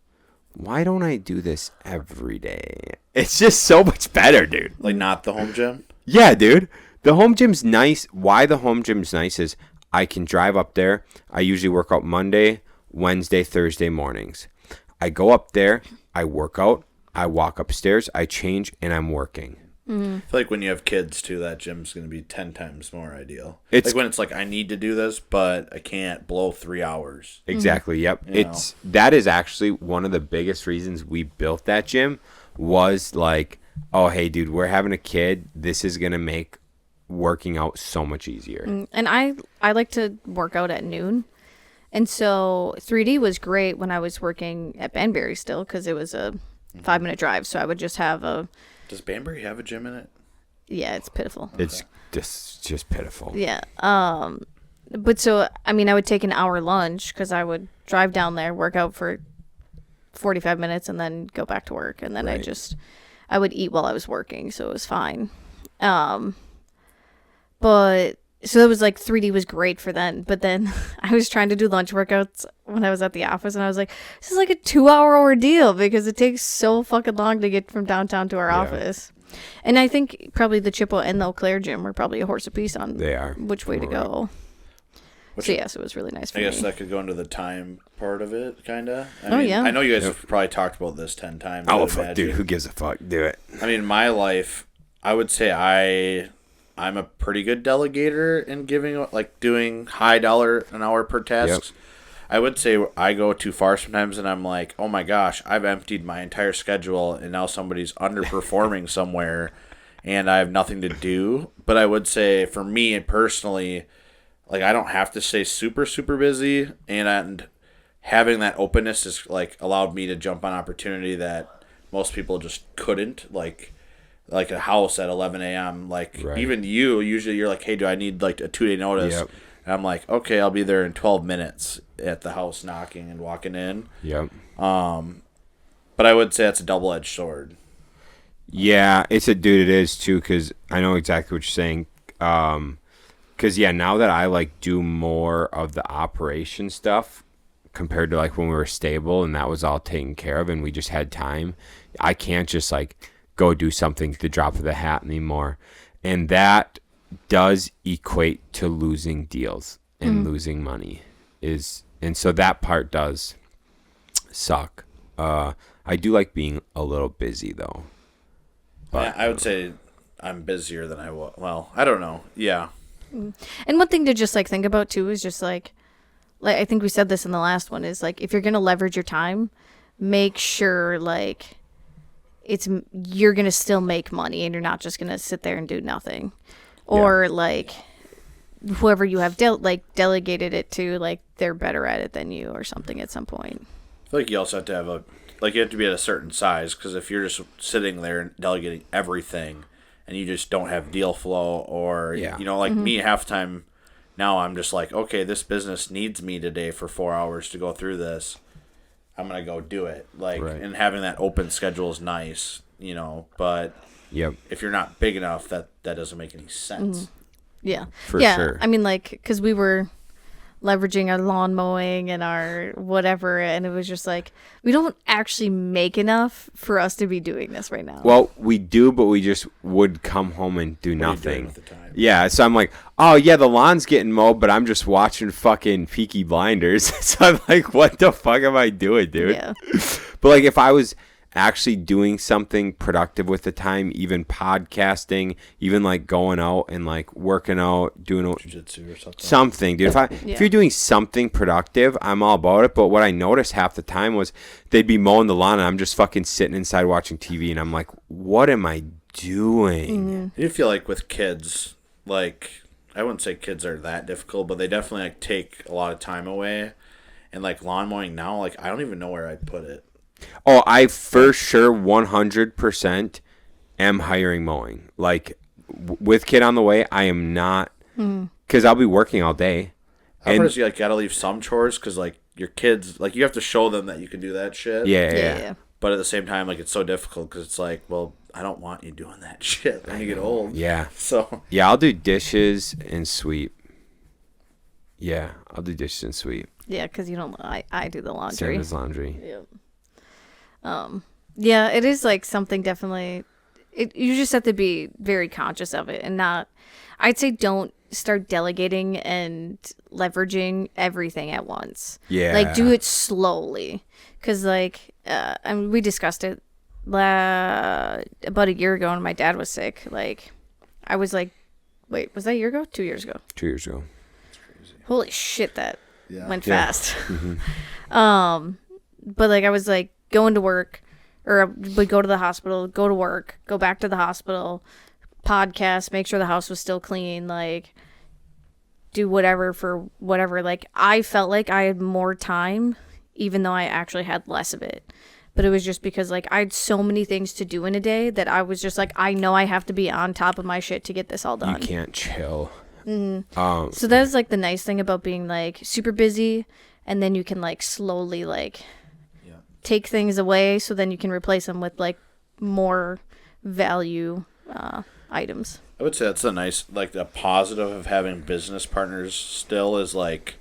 why don't I do this every day? It's just so much better, dude. Like not the home gym? Yeah, dude. The home gym's nice. Why the home gym's nice is I can drive up there. I usually work out Monday, Wednesday, Thursday mornings. I go up there, I work out, I walk upstairs, I change, and I'm working. I feel like when you have kids too, that gym's going to be 10 times more ideal. It's like when it's like I need to do this, but I can't blow 3 hours. Exactly. Yep. You That is actually one of the biggest reasons we built that gym was like, oh, hey, dude, we're having a kid. This is going to make working out so much easier. And I like to work out at noon. And so 3D was great when I was working at Banbury still, because it was a 5-minute drive. So I would just have a... Does Banbury have a gym in it? Yeah, it's pitiful. It's just pitiful. Yeah. But so, I mean, I would take an hour lunch because I would drive down there, work out for 45 minutes, and then go back to work. And then I would eat while I was working, so it was fine. But so it was like 3D was great for then. But then I was trying to do lunch workouts when I was at the office, and I was like, this is like a 2-hour ordeal because it takes so fucking long to get from downtown to our office. And I think probably the Chippewa and the Eau Claire gym were probably a horse apiece on which way to go. So yes, it was really nice for me. I guess that could go into the time part of it, kind of. Yeah. I know you guys have probably talked about this 10 times. Oh, fuck, dude, who gives a fuck? Do it. I mean, in my life, I would say I'm a pretty good delegator in doing high dollar an hour per tasks. Yep. I would say I go too far sometimes, and I'm like, oh my gosh, I've emptied my entire schedule, and now somebody's underperforming somewhere, and I have nothing to do. But I would say for me personally, like I don't have to stay super, super busy, and having that openness has like allowed me to jump on opportunity that most people just couldn't, like a house at 11 a.m. Even usually you're like, hey, do I need like a 2-day notice? Yep. And I'm like, okay, I'll be there in 12 minutes at the house knocking and walking in. Yep. But I would say that's a double-edged sword. Yeah, it is too, because I know exactly what you're saying. Because, now that I like do more of the operation stuff compared to like when we were stable and that was all taken care of and we just had time, I can't just like go do something at the drop of the hat anymore. And that does equate to losing deals and losing money and so that part does suck. I do like being a little busy though. But I would say I'm busier than I was. Well, I don't know. Yeah. And one thing to just like think about too is just like I think we said this in the last one, is like if you're gonna leverage your time, make sure like you're gonna still make money and you're not just gonna sit there and do nothing. Or like whoever you have delegated it to, like they're better at it than you or something at some point. I feel like you also have to have you have to be at a certain size, because if you're just sitting there and delegating everything and you just don't have deal flow, or, me half the time now, I'm just like, okay, this business needs me today for 4 hours to go through this. I'm going to go do it. And having that open schedule is nice, but if you're not big enough, that doesn't make any sense. Mm-hmm. Yeah. For sure. I mean, because we were leveraging our lawn mowing and our whatever, and it was just like, we don't actually make enough for us to be doing this right now. Well, we do, but we just would come home and do nothing. What are you doing with the time? Yeah, so I'm like, oh yeah, the lawn's getting mowed, but I'm just watching fucking Peaky Blinders. So I'm like, what the fuck am I doing, dude? Yeah. But like, if I was actually doing something productive with the time, even podcasting, even like going out and like working out, doing jiu-jitsu or something, dude. If you're doing something productive, I'm all about it. But what I noticed half the time was they'd be mowing the lawn and I'm just fucking sitting inside watching TV, and I'm like, what am I doing? Mm-hmm. You feel like with kids, like, I wouldn't say kids are that difficult, but they definitely like take a lot of time away. And like lawn mowing now, like, I don't even know where I'd put it. Oh, I for sure 100% am hiring mowing. Like, with kid on the way, I am not, because I'll be working all day. I've noticed you like gotta leave some chores, because like your kids, like, you have to show them that you can do that shit. Yeah. But at the same time, like, it's so difficult, because it's like, well, I don't want you doing that shit when you get old. Yeah. So. Yeah, I'll do dishes and sweep. Yeah, I'll do dishes and sweep. Yeah, because you don't. I do the laundry. Same as laundry. Yeah. Yeah, it is like something definitely. You just have to be very conscious of it and not. I'd say don't start delegating and leveraging everything at once. Yeah. Like, do it slowly, because like I mean, we discussed it about a year ago when my dad was sick. Like, I was like, wait, was that a year ago? 2 years ago? 2 years ago. That's crazy. Holy shit, that went fast. Mm-hmm. But like, I was like going to work, or would go to the hospital, go to work, go back to the hospital, podcast, make sure the house was still clean, like do whatever for whatever. Like, I felt like I had more time, even though I actually had less of it. But it was just because like I had so many things to do in a day that I was just like, I know I have to be on top of my shit to get this all done. You can't chill. Mm-hmm. So that's like the nice thing about being like super busy, and then you can like slowly like take things away, so then you can replace them with like more value items. I would say that's the nice, like, the positive of having business partners still is like,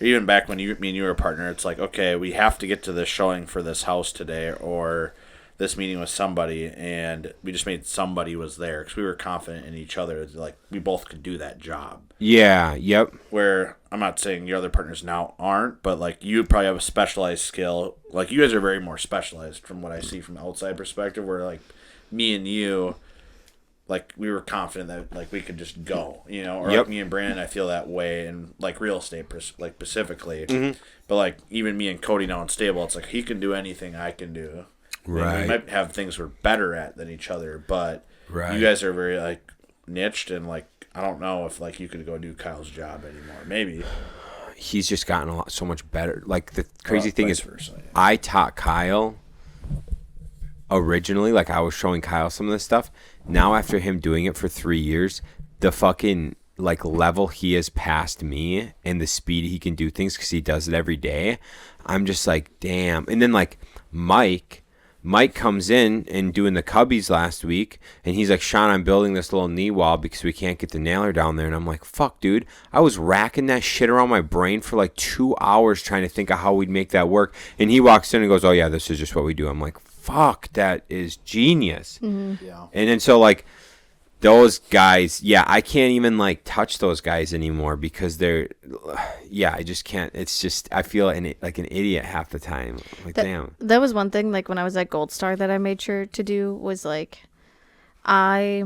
even back when me and you were a partner, it's like, okay, we have to get to this showing for this house today, or this meeting with somebody, and we just made somebody was there because we were confident in each other. Like, we both could do that job. Yeah, yep. Where I'm not saying your other partners now aren't, but like, you probably have a specialized skill. Like, you guys are very more specialized from what I see from the outside perspective, where like me and you, like, we were confident that like we could just go, or like me and Brandon, I feel that way, and like real estate, like specifically. Mm-hmm. But like, even me and Cody now in stable, it's like he can do anything I can do. Right. And we might have things we're better at than each other, but you guys are very like niched, and like, I don't know if like you could go do Kyle's job anymore. Maybe. He's just gotten so much better. Like, the crazy thing is, versa, yeah. I taught Kyle originally. Like, I was showing Kyle some of this stuff. Now, after him doing it for 3 years, the fucking like level he has passed me and the speed he can do things, because he does it every day. I'm just like, damn. And then like Mike comes in and doing the cubbies last week, and he's like, Shaun, I'm building this little knee wall because we can't get the nailer down there. And I'm like, fuck, dude. I was racking that shit around my brain for like 2 hours trying to think of how we'd make that work. And he walks in and goes, oh yeah, this is just what we do. I'm like, fuck, that is genius. Mm-hmm. Yeah. And then so like, those guys, I can't even like touch those guys anymore, because they're, I just can't. It's just, I feel like an idiot half the time. Like, damn. That was one thing, like when I was at Gold Star, that I made sure to do was like, I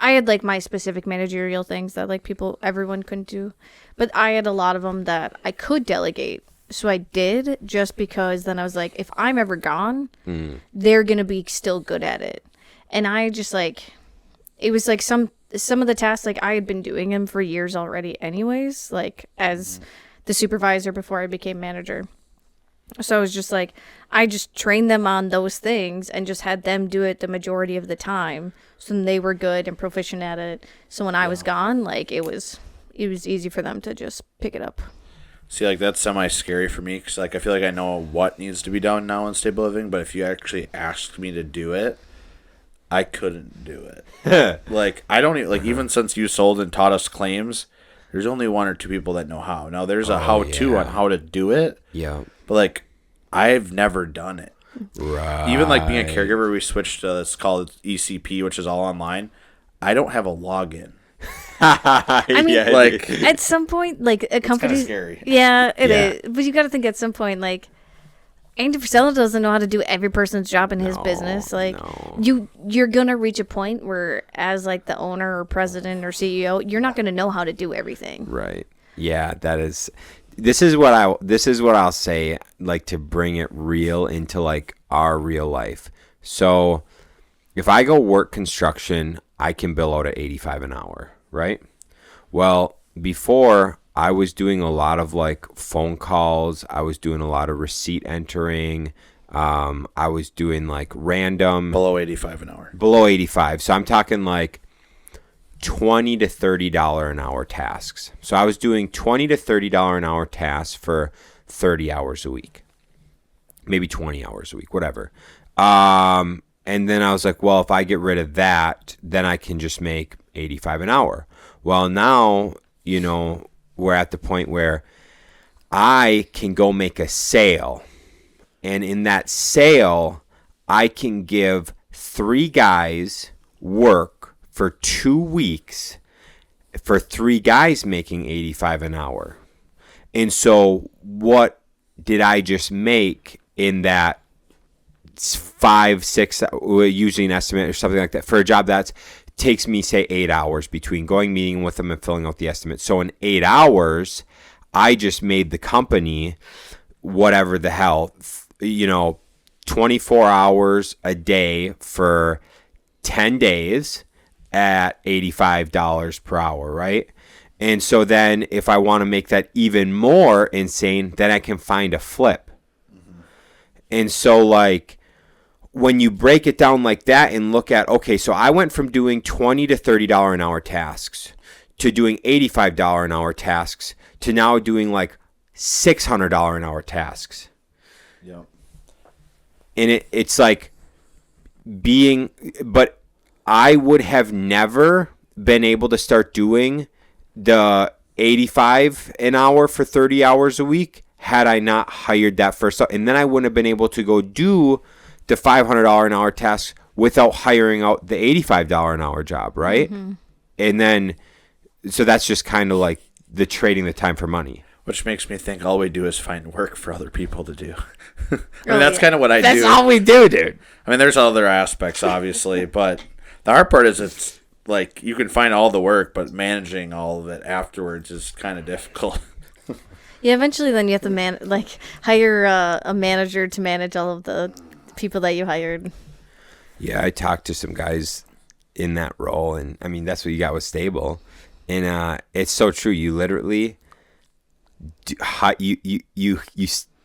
had like my specific managerial things that like everyone couldn't do, but I had a lot of them that I could delegate. So I did, just because then I was like, if I'm ever gone, they're going to be still good at it. And I just like, it was like some of the tasks, like I had been doing them for years already anyways, like as the supervisor before I became manager. So I was just like, I just trained them on those things and just had them do it the majority of the time. So then they were good and proficient at it. So when I was gone, like it was easy for them to just pick it up. See, like that's semi-scary for me because like I feel like I know what needs to be done now in stable living, but if you actually asked me to do it, I couldn't do it. Like I don't even, like even since you sold and taught us claims, there's only 1 or 2 people that know how. Now there's a how-to on how to do it. Yeah. But like I've never done it. Right. Even like being a caregiver, we switched to it's called ECP, which is all online. I don't have a login. I mean, yeah, like at some point, like a company. It's kind of scary. Yeah, it is. But you got to think at some point, like Andy Frisella doesn't know how to do every person's job in his business. Like you're gonna reach a point where, as like the owner or president or CEO, you're not gonna know how to do everything. Right. Yeah, that is. This is what I'll say, like to bring it real into like our real life. So if I go work construction, I can bill out at $85 an hour, right? Well, before I was doing a lot of like phone calls, I was doing a lot of receipt entering, I was doing like random below 85 an hour. Below 85. So I'm talking like $20 to $30 an hour tasks. So I was doing $20 to $30 an hour tasks for 30 hours a week, maybe 20 hours a week, whatever. And then I was like, well, if I get rid of that, then I can just make 85 an hour. Well, now, you know, we're at the point where I can go make a sale. And in that sale, I can give 3 guys work for 2 weeks for 3 guys making 85 an hour. And so what did I just make in that 5, 6, usually an estimate or something like that for a job that takes me, say, 8 hours between going meeting with them and filling out the estimate. So in 8 hours, I just made the company whatever the hell, 24 hours a day for 10 days at $85 per hour, right? And so then if I want to make that even more insane, then I can find a flip. Mm-hmm. And so like when you break it down like that and look at, okay, so I went from doing $20 to $30 an hour tasks to doing $85 an hour tasks to now doing like $600 an hour tasks. Yeah. And it's like but I would have never been able to start doing the 85 an hour for 30 hours a week had I not hired that first. And then I wouldn't have been able to go do the $500 an hour tasks without hiring out the $85 an hour job, right? Mm-hmm. And then, so that's just kind of like the trading the time for money. Which makes me think all we do is find work for other people to do. That's kind of what I do. That's all we do, dude. I mean, there's other aspects, obviously, but the hard part is it's like you can find all the work, but managing all of it afterwards is kind of difficult. Yeah, eventually then you have to hire a manager to manage all of the people that you hired. Yeah, I talked to some guys in that role, and I mean that's what you got with stable, and it's so true. You literally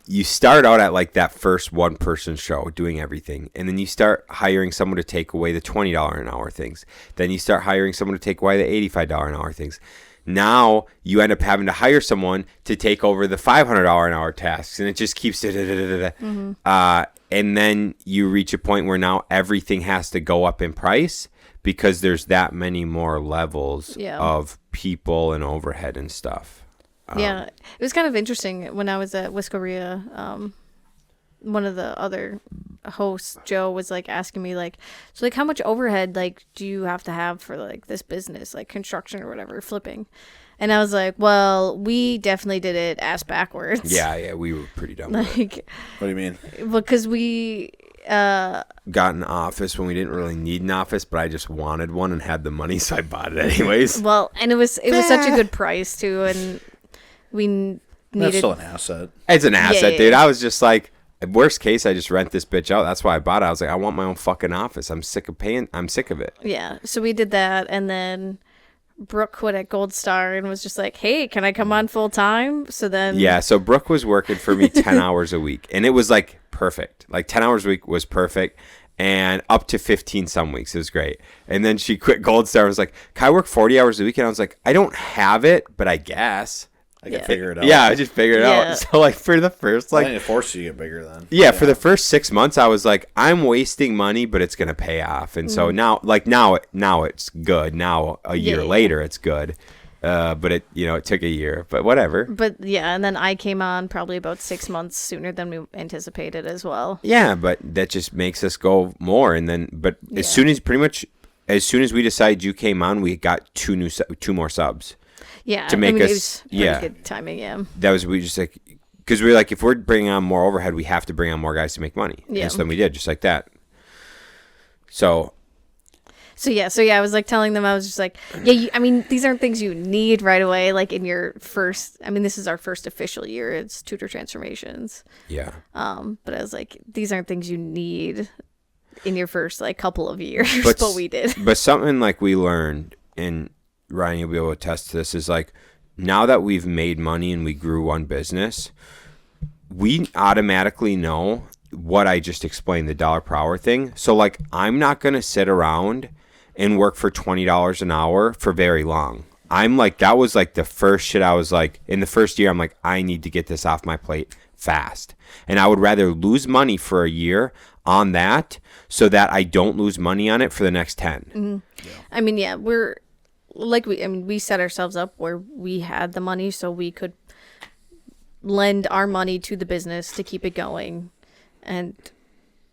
you start out at like that first 1-person show doing everything, and then you start hiring someone to take away the $20 an hour things. Then you start hiring someone to take away the $85 an hour things. Now you end up having to hire someone to take over the $500 an hour tasks, and it just keeps mm-hmm. And then you reach a point where now everything has to go up in price because there's that many more levels of people and overhead and stuff. Yeah, it was kind of interesting when I was at Whiskeria. One of the other hosts, Joe, was like asking me like, so like how much overhead like do you have to have for like this business, like construction or whatever, flipping? And I was like, well, we definitely did it ass backwards. Yeah, we were pretty dumb. Like, what do you mean? Because we got an office when we didn't really need an office, but I just wanted one and had the money, so I bought it anyways. Well, and it was such a good price too, and we needed. That's still an asset. It's an asset, dude. I was just like, worst case, I just rent this bitch out. That's why I bought it. I was like, I want my own fucking office. I'm sick of it. Yeah. So we did that, and then Brooke quit at Gold Star and was just like, hey, can I come on full time? So then. Yeah. So Brooke was working for me 10 hours a week. And it was like perfect. Like 10 hours a week was perfect. And up to 15 some weeks. It was great. And then she quit Gold Star. I was like, can I work 40 hours a week? And I was like, I don't have it, but I guess. I can figure it out. Yeah, I just figured it out. So like for the first I think it forced you to get bigger then. Yeah, for the first 6 months I was like, I'm wasting money, but it's gonna pay off. And so now it's good. Now a year later it's good. But it took a year, but whatever. But yeah, and then I came on probably about 6 months sooner than we anticipated as well. Yeah, but that just makes us go more. And then, as soon as we decided you came on, we got two more subs. Yeah, to make us, it was pretty good timing. Yeah, that was we just like because we were like if we're bringing on more overhead, we have to bring on more guys to make money. Yeah, and so then we did just like that. So yeah, I was like telling them, I was just like, yeah, I mean, these aren't things you need right away. Like in your first, I mean, this is our first official year. It's Tutor Transformations. Yeah. But I was like, these aren't things you need in your first like couple of years, but we did. But something like we learned, and Ryan, you'll be able to attest to this, is like now that we've made money and we grew one business, we automatically know what I just explained, the dollar per hour thing. So like, I'm not going to sit around and work for $20 an hour for very long. I'm like, that was like the first shit I was like, in the first year, I'm like, I need to get this off my plate fast. And I would rather lose money for a year on that so that I don't lose money on it for the next 10. Mm-hmm. Yeah. I mean, yeah, we set ourselves up where we had the money so we could lend our money to the business to keep it going. And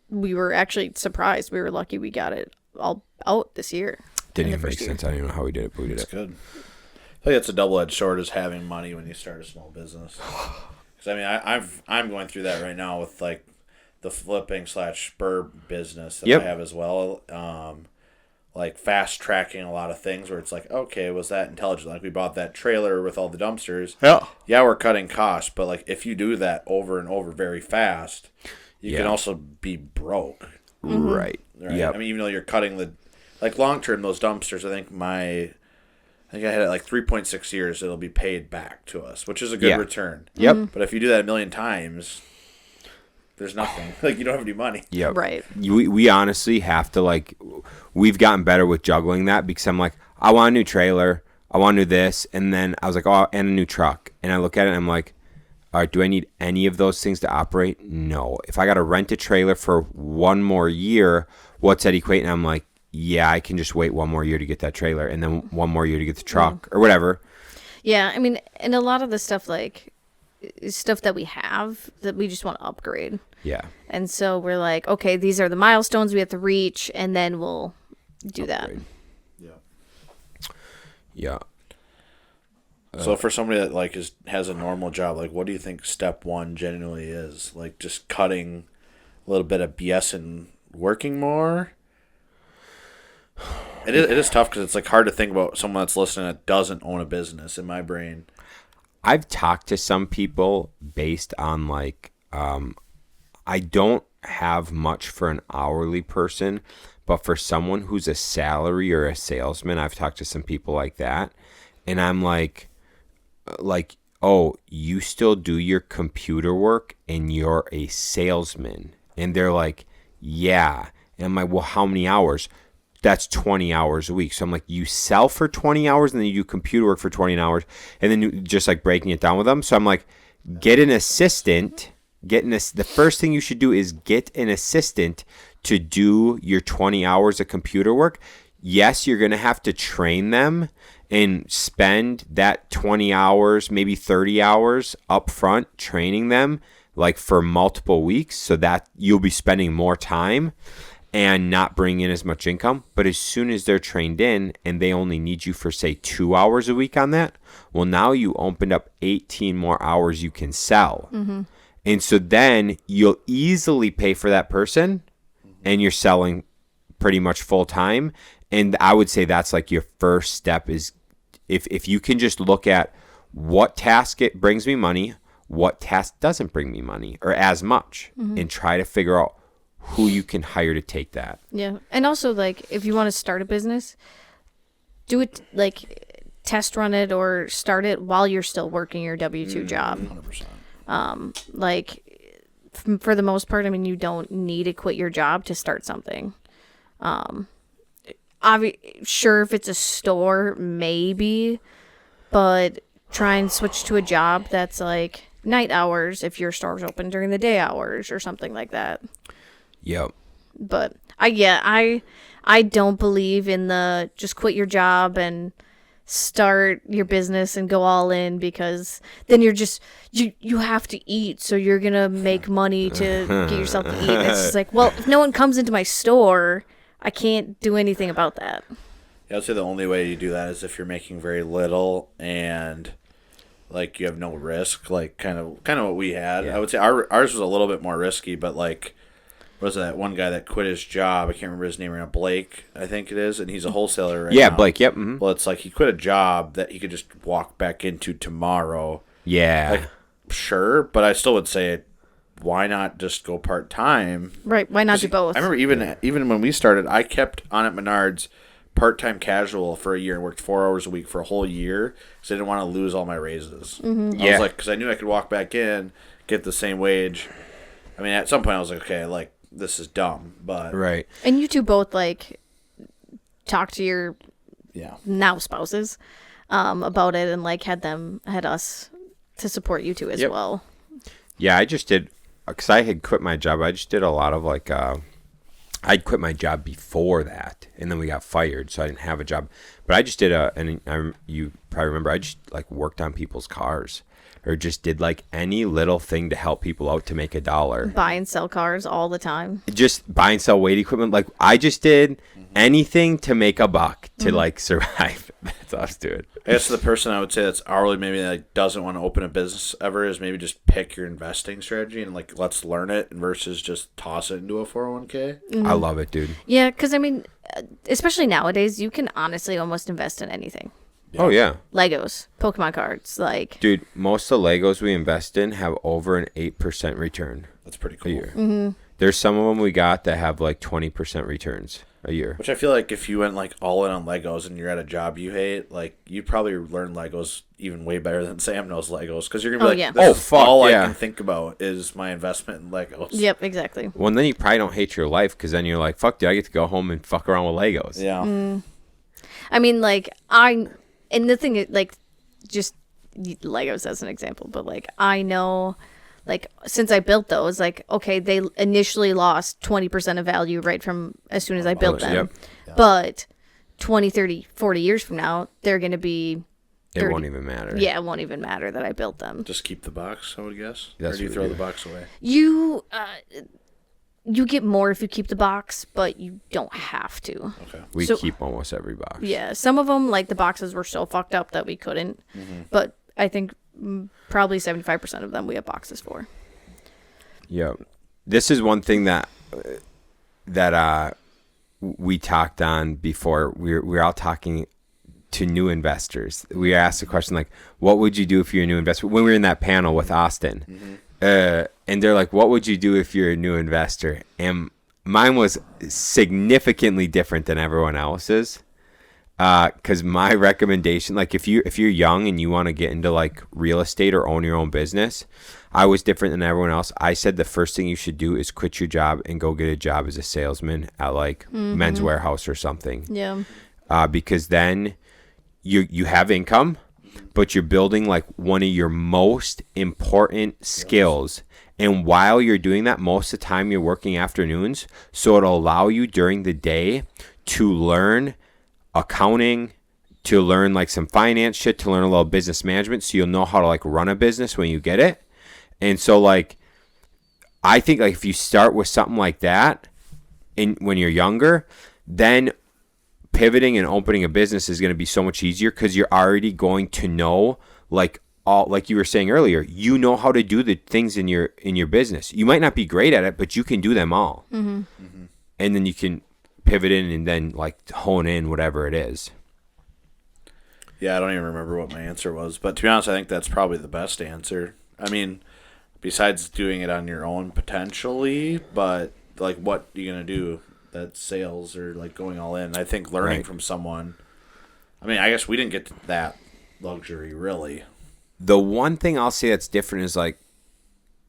we were actually surprised. We were lucky we got it all out this year. Didn't even make sense. I don't even know how we did it, but we did it. That's good. I think it's a double-edged sword is having money when you start a small business. Because I mean, I'm going through that right now with like the flipping / spur business that I have as well. Like fast tracking a lot of things where it's like, okay, was that intelligent? Like we bought that trailer with all the dumpsters. Yeah, we're cutting costs, but like if you do that over and over very fast, you can also be broke. Mm-hmm. Right. Yep. I mean, even though you're cutting like long term, those dumpsters, I think I had it like 3.6 years, it'll be paid back to us, which is a good return. Yep. Mm-hmm. But if you do that a million times, there's nothing. Like you don't have any money. Yep. Right. We honestly have to like, we've gotten better with juggling that because I'm like, I want a new trailer, I want to do this, and then I was like, oh, and a new truck, and I look at it and I'm like, all right, do I need any of those things to operate? No. If I got to rent a trailer for one more year, what's that equate? And I'm like, yeah, I can just wait one more year to get that trailer and then one more year to get the truck or whatever. Yeah, I mean, and a lot of the stuff like is stuff that we have that we just want to upgrade. Yeah. And so we're like, okay, these are the milestones we have to reach, and then we'll do upgrade. Yeah. Yeah. So for somebody that like has a normal job, like what do you think step one genuinely is? Like just cutting a little bit of BS and working more? It is tough because it's like hard to think about someone that's listening that doesn't own a business in my brain. I've talked to some people based on like, I don't have much for an hourly person, but for someone who's a salary or a salesman, I've talked to some people like that. And I'm like, oh, you still do your computer work and you're a salesman. And they're like, yeah. And I'm like, well, how many hours? That's 20 hours a week. So I'm like, you sell for 20 hours and then you do computer work for 20 hours. And then you just like breaking it down with them. So I'm like, get an assistant. The first thing you should do is get an assistant to do your 20 hours of computer work. Yes, you're going to have to train them and spend that 20 hours, maybe 30 hours up front training them like for multiple weeks so that you'll be spending more time and not bring in as much income. But as soon as they're trained in and they only need you for, say, 2 hours a week on that, well, now you opened up 18 more hours you can sell. Mm-hmm. And so then you'll easily pay for that person and you're selling pretty much full time. And I would say that's like your first step is if you can just look at what task it brings me money, what task doesn't bring me money or as much, and try to figure out who you can hire to take that. Yeah. And also like if you want to start a business, do it like test run it or start it while you're still working your W-2 job. 100%. Like, for the most part, I mean, you don't need to quit your job to start something. Sure, if it's a store, maybe, but try and switch to a job that's like night hours if your store's open during the day hours or something like that. Yep. But I don't believe in the just quit your job and start your business and go all in, because then you're just you have to eat, so you're gonna make money to get yourself to eat. And it's just like, well, if no one comes into my store, I can't do anything about that. Yeah, I'd say the only way you do that is if you're making very little and like you have no risk, like kind of what we had. Yeah. I would say ours was a little bit more risky, but like, what was that one guy that quit his job? I can't remember his name right now. Blake, I think it is, and he's a wholesaler right now. Yeah, Blake. Yep. Mm-hmm. Well, it's like he quit a job that he could just walk back into tomorrow. Yeah. Like, sure, but I still would say, why not just go part time? Right? Why not do both? I remember even when we started, I kept on at Menards part-time casual for a year and worked 4 hours a week for a whole year because I didn't want to lose all my raises. Mm-hmm. I was like, because I knew I could walk back in, get the same wage. I mean, at some point I was like, okay, like, this is dumb, but right. And you two both like talk to your now spouses about it, and like had us to support you two as well. Yeah, I just did, because I had quit my job. I just did a lot of like I'd quit my job before that, and then we got fired, so I didn't have a job. But I just did you probably remember, I just like worked on people's cars, or just did like any little thing to help people out to make $1. Buy and sell cars all the time. Just buy and sell weight equipment. Like, I just did anything to make $1 to like survive. That's us, dude. I guess the person I would say that's hourly, maybe like doesn't want to open a business ever, is maybe just pick your investing strategy and like, let's learn it versus just toss it into a 401k. Mm-hmm. I love it, dude. Yeah, because I mean, especially nowadays, you can honestly almost invest in anything. Yeah. Oh, yeah. Legos, Pokemon cards, like... Dude, most of the Legos we invest in have over an 8% return. That's pretty cool. A year. Mm-hmm. There's some of them we got that have like 20% returns a year. Which I feel like if you went like all in on Legos and you're at a job you hate, like you'd probably learn Legos even way better than Sam knows Legos, because you're gonna be all I can think about is my investment in Legos. Yep, exactly. Well, and then you probably don't hate your life, because then you're like, fuck, dude, I get to go home and fuck around with Legos. Yeah. I mean, like and the thing is, like, just Legos as an example, but like I know, like, since I built those, like, okay, they initially lost 20% of value right from as soon as I built them. Yep. But 20, 30, 40 years from now, they're going to be 30. It won't even matter. Yeah, it won't even matter that I built them. Just keep the box, I would guess. That's or do you throw the box away? You get more if you keep the box, but you don't have to. Okay. We keep almost every box. Yeah, some of them, like the boxes were so fucked up that we couldn't. Mm-hmm. But I think probably 75% of them we have boxes for. Yeah. This is one thing that we talked on before. We're all talking to new investors. We asked the question, like, what would you do if you're a new investor? When we were in that panel with Austin. Mm-hmm. And they're like, what would you do if you're a new investor? And mine was significantly different than everyone else's. Because my recommendation, like, if you're young and you want to get into like real estate or own your own business, I was different than everyone else. I said the first thing you should do is quit your job and go get a job as a salesman at like Men's Warehouse or something. Yeah. Because then you have income, but you're building like one of your most important skills. And while you're doing that, most of the time you're working afternoons. So it'll allow you during the day to learn accounting, to learn like some finance shit, to learn a little business management. So you'll know how to like run a business when you get it. And so like, I think like if you start with something like that when you're younger, then pivoting and opening a business is going to be so much easier, because you're already going to know, like, all, like you were saying earlier, you know how to do the things in your business. You might not be great at it, but you can do them all. Mm-hmm. Mm-hmm. And then you can pivot in and then like hone in whatever it is. Yeah, I don't even remember what my answer was, but to be honest, I think that's probably the best answer. I mean, besides doing it on your own potentially, but like, what are you going to do? That's sales or like going all in. I think learning from someone I mean, I guess we didn't get to that luxury, really. The one thing I'll say that's different is like,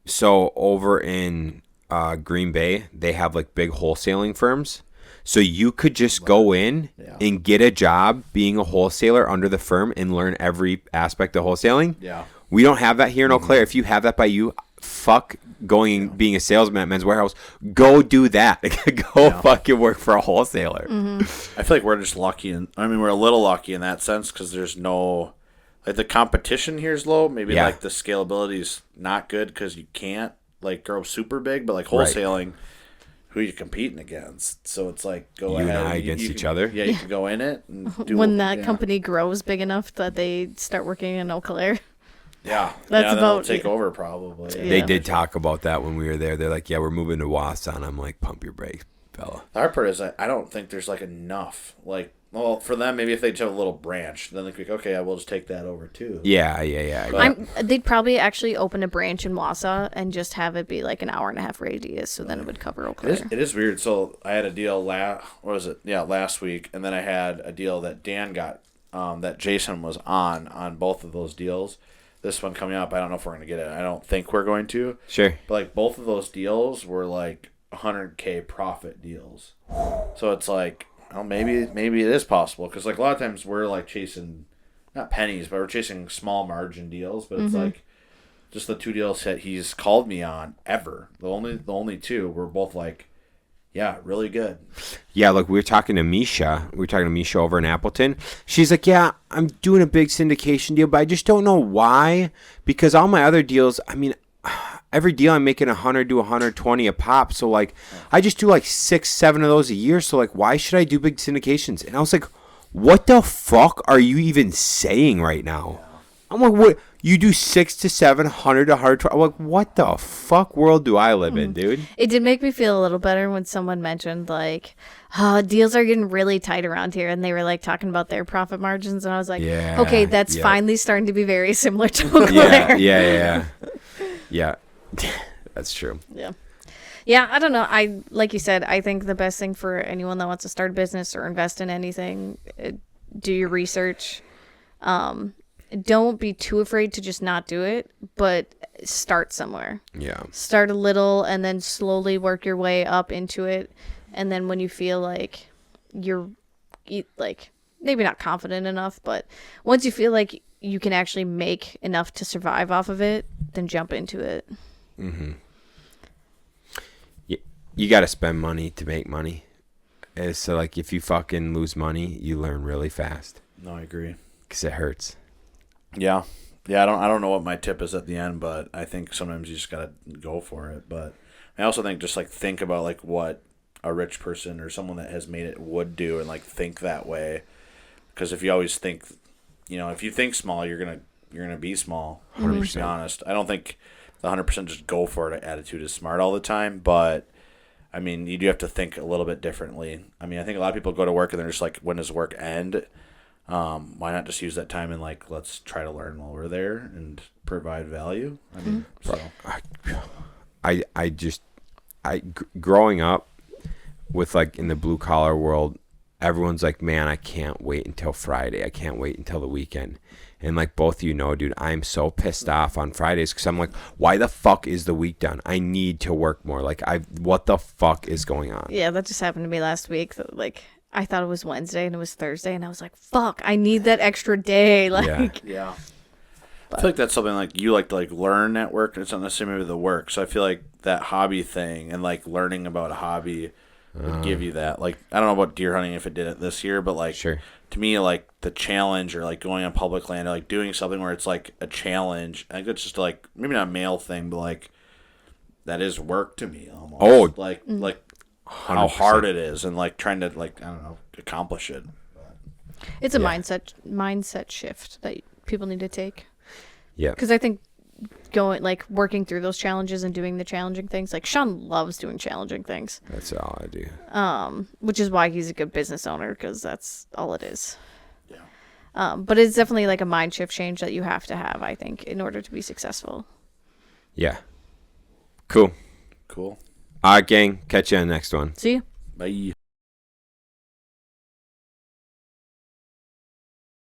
so over in Green Bay, they have like big wholesaling firms. So you could just go in and get a job being a wholesaler under the firm and learn every aspect of wholesaling. Yeah. We don't have that here in Eau Claire. If you have that by you, fuck going and being a salesman at Men's Warehouse. Go do that. Go fucking work for a wholesaler. I feel like we're just lucky. We're a little lucky in that sense because there's no, like, the competition here is low. Maybe like the scalability is not good because you can't like grow super big, but like wholesaling, who are you competing against? So it's like go ahead. You and I against each other. Yeah, you can go in it and do when that company grows big enough that they start working in Eau Claire. Yeah, that's about they'll take over probably. Yeah. They did talk about that when we were there. They're like, "Yeah, we're moving to Wausau." And I'm like, "Pump your brakes, fella." The hard part is I don't think there's like enough. Like, well, for them, maybe if they just have a little branch, then they're like, okay, I will just take that over too. Yeah. They'd probably actually open a branch in Wausau and just have it be like an hour-and-a-half radius, so then it would cover Eau Claire. It is weird. So I had a deal last week, and then I had a deal that Dan got, that Jason was on both of those deals. This one coming up, I don't know if we're going to get it. I don't think we're going to. Sure. But like both of those deals were like $100K profit deals. So it's like, well, maybe it is possible because like a lot of times we're like chasing not pennies, but we're chasing small margin deals. But it's like just the two deals that he's called me on ever. The only two were both like, yeah, really good. Yeah, look, we were talking to Misha. Over in Appleton. She's like, yeah, I'm doing a big syndication deal, but I just don't know why. Because all my other deals, I mean, every deal I'm making 100 to 120 a pop. So, like, I just do like 6-7 of those a year. So, like, why should I do big syndications? And I was like, what the fuck are you even saying right now? I'm like, what? You do 6 to 7, 100 to 120. I'm like, what the fuck world do I live in, dude? It did make me feel a little better when someone mentioned, like, deals are getting really tight around here. And they were, like, talking about their profit margins. And I was like, okay, that's finally starting to be very similar to Eau Claire. Yeah. That's true. Yeah, I don't know. Like you said, I think the best thing for anyone that wants to start a business or invest in anything, do your research. Don't be too afraid to just not do it, but start somewhere. Yeah. Start a little and then slowly work your way up into it. And then when you feel like you're like maybe not confident enough, but once you feel like you can actually make enough to survive off of it, then jump into it. Mm-hmm. You got to spend money to make money. And so, like, if you fucking lose money, you learn really fast. No, I agree. Because it hurts. Yeah. I don't know what my tip is at the end, but I think sometimes you just gotta go for it. But I also think just like think about like what a rich person or someone that has made it would do, and like think that way. Because if you always think, if you think small, you're gonna be small. 100%. To be honest, I don't think the 100% just go for it attitude is smart all the time, but I mean you do have to think a little bit differently. I mean I think a lot of people go to work and they're just like, when does work end? Why not just use that time and like let's try to learn while we're there and provide value? I mean, growing up with like in the blue collar world, everyone's like, man, I can't wait until Friday. I can't wait until the weekend. And like both dude, I'm so pissed off on Fridays because I'm like, why the fuck is the week done? I need to work more. Like what the fuck is going on? Yeah, that just happened to me last week. Like, I thought it was Wednesday and it was Thursday, and I was like, fuck, I need that extra day. Like, yeah. I feel like that's something like you like to like learn at work, and it's not necessarily the work. So I feel like that hobby thing and like learning about a hobby would give you that. Like, I don't know about deer hunting if it did it this year, but like to me, like the challenge or like going on public land or like doing something where it's like a challenge. I think it's just like maybe not a male thing, but like that is work to me almost. Oh, like 100%. How hard it is and like trying to like I don't know accomplish it. It's a mindset shift that people need to take. Yeah, because I think working through those challenges and doing the challenging things. Like Shaun loves doing challenging things. That's all I do. Which is why he's a good business owner, because that's all it is. Yeah. But it's definitely like a mind shift change that you have to have, I think, in order to be successful. Yeah. Cool. Cool. All right, gang. Catch you on the next one. See you. Bye.